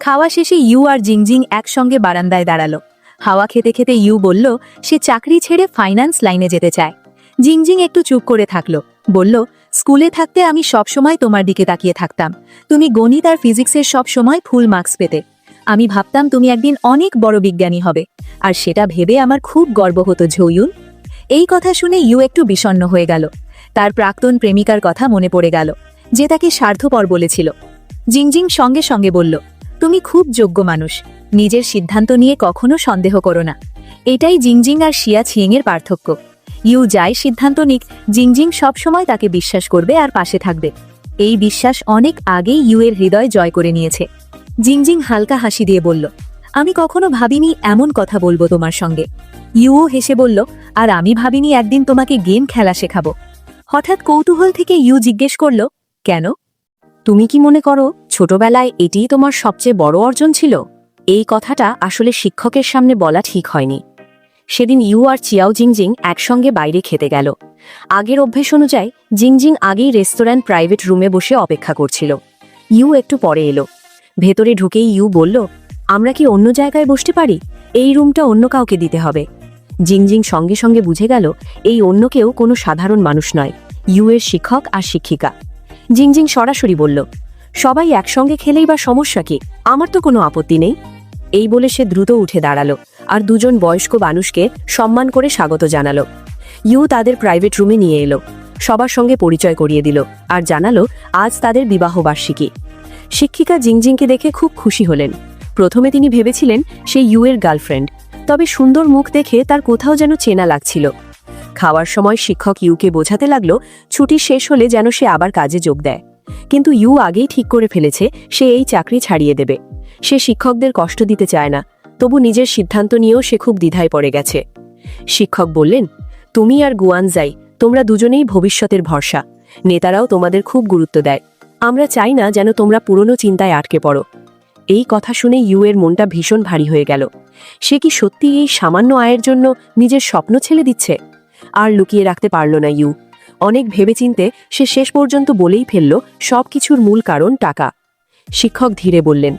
খাওয়া শেষে ইউ আর জিংজিং একসঙ্গে বারান্দায় দাঁড়ালো। হাওয়া খেতে খেতে ইউ বলল সে চাকরি ছেড়ে ফাইন্যান্স লাইনে যেতে চায়। জিংজিং একটু চুপ করে থাকলো, বলল, স্কুলে থাকতে আমি সবসময় তোমার দিকে তাকিয়ে থাকতাম। তুমি গণিত আর ফিজিক্সের সব সময় ফুল মার্কস পেতে। আমি ভাবতাম তুমি একদিন অনেক বড় বিজ্ঞানী হবে, আর সেটা ভেবে আমার খুব গর্ব হতো ঝৌয়ুন। এই কথা শুনে ইউ একটু বিষণ্ণ হয়ে গেল। তার প্রাক্তন প্রেমিকার কথা মনে পড়ে গেল, যে তাকে স্বার্থপর বলেছিল। জিংজিং সঙ্গে সঙ্গে বলল, তুমি খুব যোগ্য মানুষ, নিজের সিদ্ধান্ত নিয়ে কখনো সন্দেহ করো না। এটাই জিংজিং আর শিয়া ছিয়েংয়ের পার্থক্য। ইউ যাই সিদ্ধান্ত নিক, জিংজিং সবসময় তাকে বিশ্বাস করবে আর পাশে থাকবে। এই বিশ্বাস অনেক আগেই ইউ এর হৃদয় জয় করে নিয়েছে। জিংজিং হালকা হাসি দিয়ে বলল, আমি কখনো ভাবিনি এমন কথা বলবো তোমার সঙ্গে। ইউও হেসে বলল, আর আমি ভাবিনি একদিন তোমাকে গেম খেলা শেখাবো। হঠাৎ কৌতূহল থেকে ইউ জিজ্ঞেস করল, কেন? তুমি কি মনে করো ছোটবেলায় এটিই তোমার সবচেয়ে বড় অর্জন ছিল? এই কথাটা আসলে শিক্ষকের সামনে বলা ঠিক হয়নি। সেদিন ইউ আর চিয়াও জিংজিং একসঙ্গে বাইরে খেতে গেল। আগের অভ্যেস অনুযায়ী জিংজিং আগেই রেস্তোরাঁর প্রাইভেট রুমে বসে অপেক্ষা করছিল। ইউ একটু পরে এলো। ভেতরে ঢুকেই ইউ বলল, আমরা কি অন্য জায়গায় বসতে পারি? এই রুমটা অন্য কাউকে দিতে হবে। জিংজিং সঙ্গে সঙ্গে বুঝে গেল এই অন্য কেউ কোনো সাধারণ মানুষ নয়, ইউ এর শিক্ষক আর শিক্ষিকা। জিংজিং সরাসরি বলল, সবাই একসঙ্গে খেলেই বা সমস্যা কি? আমার তো কোনো আপত্তি নেই। এই বলে সে দ্রুত উঠে দাঁড়ালো আর দুজন বয়স্ক মানুষকে সম্মান করে স্বাগত জানালো। ইউ তাদের প্রাইভেট রুমে নিয়ে এলো, সবার সঙ্গে পরিচয় করিয়ে দিল আর জানালো আজ তাদের বিবাহবার্ষিকী। শিক্ষিকা জিংজিংকে দেখে খুব খুশি হলেন। প্রথমে তিনি ভেবেছিলেন সে ইউ এর গার্লফ্রেন্ড, তবে সুন্দর মুখ দেখে তার কোথাও যেন চেনা লাগছিল। খাওয়ার সময় শিক্ষক ইউকে বোঝাতে লাগলো ছুটি শেষ হলে যেন সে আবার কাজে যোগ দেয়। কিন্তু ইউ আগেই ঠিক করে ফেলেছে সে এই চাকরি ছাড়িয়ে দেবে। সে শিক্ষকদের কষ্ট দিতে চায় না, তবু নিজের সিদ্ধান্ত নিয়েও সে খুব দ্বিধায় পড়ে গেছে। শিক্ষক বললেন, তুমি আর গুয়ানজাই, তোমরা দুজনেই ভবিষ্যতের ভরসা। নেতারাও তোমাদের খুব গুরুত্ব দেয়। আমরা চাই না যেন তোমরা পুরনো চিন্তায় আটকে পড়ো। এই কথা শুনে ইউ এর মনটা ভীষণ ভারী হয়ে গেল। সে কি সত্যি এই সামান্য আয়ের জন্য নিজের স্বপ্ন ছেড়ে দিচ্ছে? আর লুকিয়ে রাখতে পারল না ইউ। অনেক ভেবেচিন্তে সে শেষ পর্যন্ত বলেই ফেলল সবকিছুর মূল কারণ টাকা। শিক্ষক ধীরে বললেন,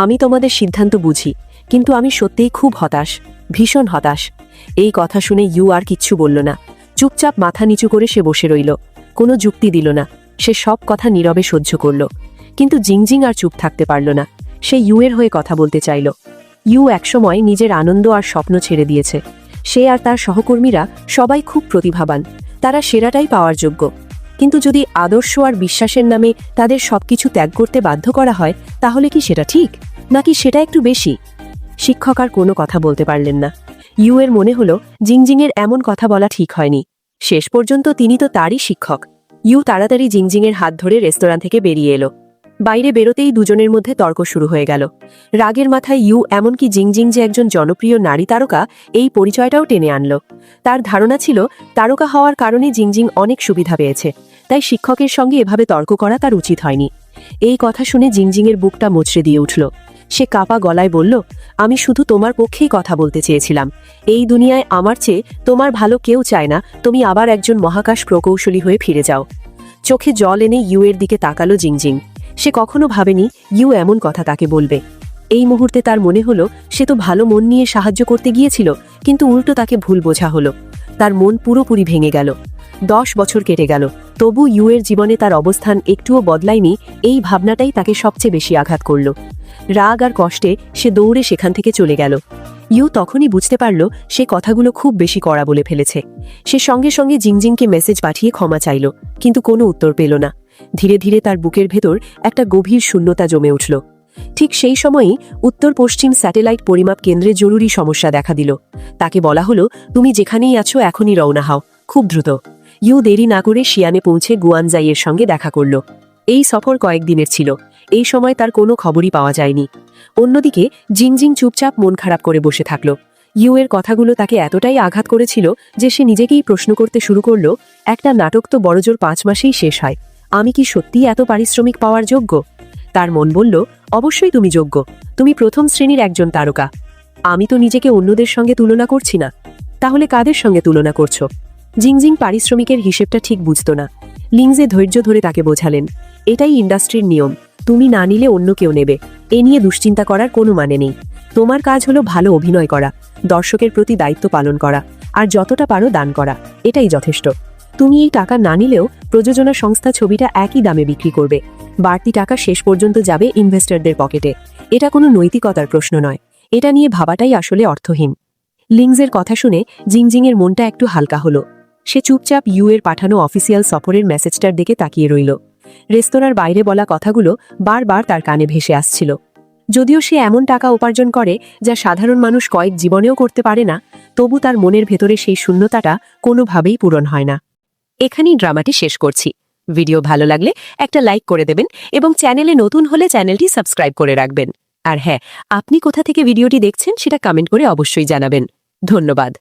আমি তোমাদের সিদ্ধান্ত বুঝি, কিন্তু আমি সত্যিই খুব হতাশ, ভীষণ হতাশ। এই কথা শুনে ইউ আর কিচ্ছু বলল না। চুপচাপ মাথা নিচু করে সে বসে রইল, কোনো যুক্তি দিল না। সে সব কথা নীরবে সহ্য করল। কিন্তু জিংজিং আর চুপ থাকতে পারল না। সে ইউ এর হয়ে কথা বলতে চাইল। ইউ একসময় নিজের আনন্দ আর স্বপ্ন ছেড়ে দিয়েছে। সে আর তার সহকর্মীরা সবাই খুব প্রতিভাবান, তারা সেরাটাই পাওয়ার যোগ্য। কিন্তু যদি আদর্শ আর বিশ্বাসের নামে তাদের সবকিছু ত্যাগ করতে বাধ্য করা হয়, তাহলে কি সেটা ঠিক, নাকি সেটা একটু বেশি? শিক্ষক আর কোনো কথা বলতে পারলেন না। ইউ এর মনে হলো জিংজিংয়ের এমন কথা বলা ঠিক হয়নি। শেষ পর্যন্ত তিনি তো তারই শিক্ষক। ইউ তাড়াতাড়ি জিংজিংয়ের হাত ধরে রেস্তোরাঁ থেকে বেরিয়ে এলো। বাইরে বেরোতেই দুজনের মধ্যে তর্ক শুরু হয়ে গেল। রাগের মাথায় ইউ এমনকি জিংজিং যে একজন জনপ্রিয় নারী তারকা, এই পরিচয়টাও টেনে আনল। তার ধারণা ছিল তারকা হওয়ার কারণে জিংজিং অনেক সুবিধা পেয়েছে, তাই শিক্ষকের সঙ্গে এভাবে তর্ক করা তার উচিত হয়নি। এই কথা শুনে জিংজিংয়ের বুকটা মোচড়ে দিয়ে উঠল। সে কাপা গলায় বলল, আমি শুধু তোমার পক্ষেই কথা বলতে চেয়েছিলাম। এই দুনিয়ায় আমার চেয়ে তোমার ভালো কেউ চায় না তুমি আবার একজন মহাকাশ প্রকৌশলী হয়ে ফিরে যাও। চোখে জল এনে ইউ এর দিকে তাকালো জিংজিং। সে কখনো ভাবেনি ইউ এমন কথা তাকে বলবে। এই মুহূর্তে তার মনে হলো সে তো ভালো মন নিয়ে সাহায্য করতে গিয়েছিল, কিন্তু উল্টো তাকে ভুল বোঝা হলো। তার মন পুরোপুরি ভেঙে গেল। 10 বছর কেটে গেল, তবু ইউ এর জীবনে তার অবস্থান একটুও বদলায়নি। এই ভাবনাটাই তাকে সবচেয়ে বেশি আঘাত করল। রাগ আর কষ্টে সে দৌড়ে সেখান থেকে চলে গেল। ইউ তখনই বুঝতে পারল সে কথাগুলো খুব বেশি কড়া বলে ফেলেছে। সে সঙ্গে সঙ্গে জিংজিংকে মেসেজ পাঠিয়ে ক্ষমা চাইল, কিন্তু কোনো উত্তর পেল না। ধীরে ধীরে তার বুকের ভেতর একটা গভীর শূন্যতা জমে উঠল। ঠিক সেই সময়ই উত্তর পশ্চিম স্যাটেলাইট পরিমাপ কেন্দ্রে জরুরি সমস্যা দেখা দিল। তাকে বলা হলো, তুমি যেখানেই আছো এখনই রওনা হও, খুব দ্রুত। ইউ দেরি না করে শিয়ানে পৌঁছে গুয়ানজাইয়ের সঙ্গে দেখা করল। এই সফর কয়েকদিনের ছিল। এই সময় তার কোনো খবরই পাওয়া যায়নি। অন্যদিকে জিংজিং চুপচাপ মন খারাপ করে বসে থাকল। ইউ এর কথাগুলো তাকে এতটাই আঘাত করেছিল যে সে নিজেকেই প্রশ্ন করতে শুরু করল, একটা নাটক তো বড়জোর 5 মাসেই শেষ হয়, আমি কি সত্যিই এত পারিশ্রমিক পাওয়ার যোগ্য? তার মন বলল, অবশ্যই তুমি যোগ্য, তুমি প্রথম শ্রেণীর একজন তারকা। আমি তো নিজেকে অন্যদের সঙ্গে তুলনা করছি না। তাহলে কাদের সঙ্গে তুলনা করছো? জিংজিং পারিশ্রমিকের হিসেবটা ঠিক বুঝত না। লিংজে ধৈর্য ধরে তাকে বোঝালেন, এটাই ইন্ডাস্ট্রির নিয়ম, তুমি না নিলে অন্য কেউ নেবে, এ নিয়ে দুশ্চিন্তা করার কোনো মানে নেই। তোমার কাজ হলো ভালো অভিনয় করা, দর্শকের প্রতি দায়িত্ব পালন করা, আর যতটা পারো দান করা, এটাই যথেষ্ট। তুমি এই টাকা না নিলেও প্রযোজনা সংস্থা ছবিটা একই দামে বিক্রি করবে, বাড়তি টাকা শেষ পর্যন্ত যাবে ইনভেস্টরদের পকেটে। এটা কোনো নৈতিকতার প্রশ্ন নয়, এটা নিয়ে ভাবাটাই আসলে অর্থহীন। লিংজের কথা শুনে জিংজিংয়ের মনটা একটু হালকা হলো। সে চুপচাপ ইউ এর পাঠানো অফিসিয়াল সফরের মেসেজটার দিকে তাকিয়ে রইল। রেস্তোরাঁর বাইরে বলা কথাগুলো বারবার তার কানে ভেসে আসছিল। যদিও সে এমন টাকা উপার্জন করে যা সাধারণ মানুষ কয়েক জীবনেও করতে পারে না, তবু তার মনের ভেতরে সেই শূন্যতাটা কোনোভাবেই পূরণ হয় না। এখানেই ড্রামাটি শেষ করছি। ভিডিও ভালো লাগলে একটা লাইক করে দেবেন এবং চ্যানেলে নতুন হলে চ্যানেলটি সাবস্ক্রাইব করে রাখবেন। আর হ্যাঁ, আপনি কোথা থেকে ভিডিওটি দেখছেন সেটা কমেন্ট করে অবশ্যই জানাবেন। ধন্যবাদ।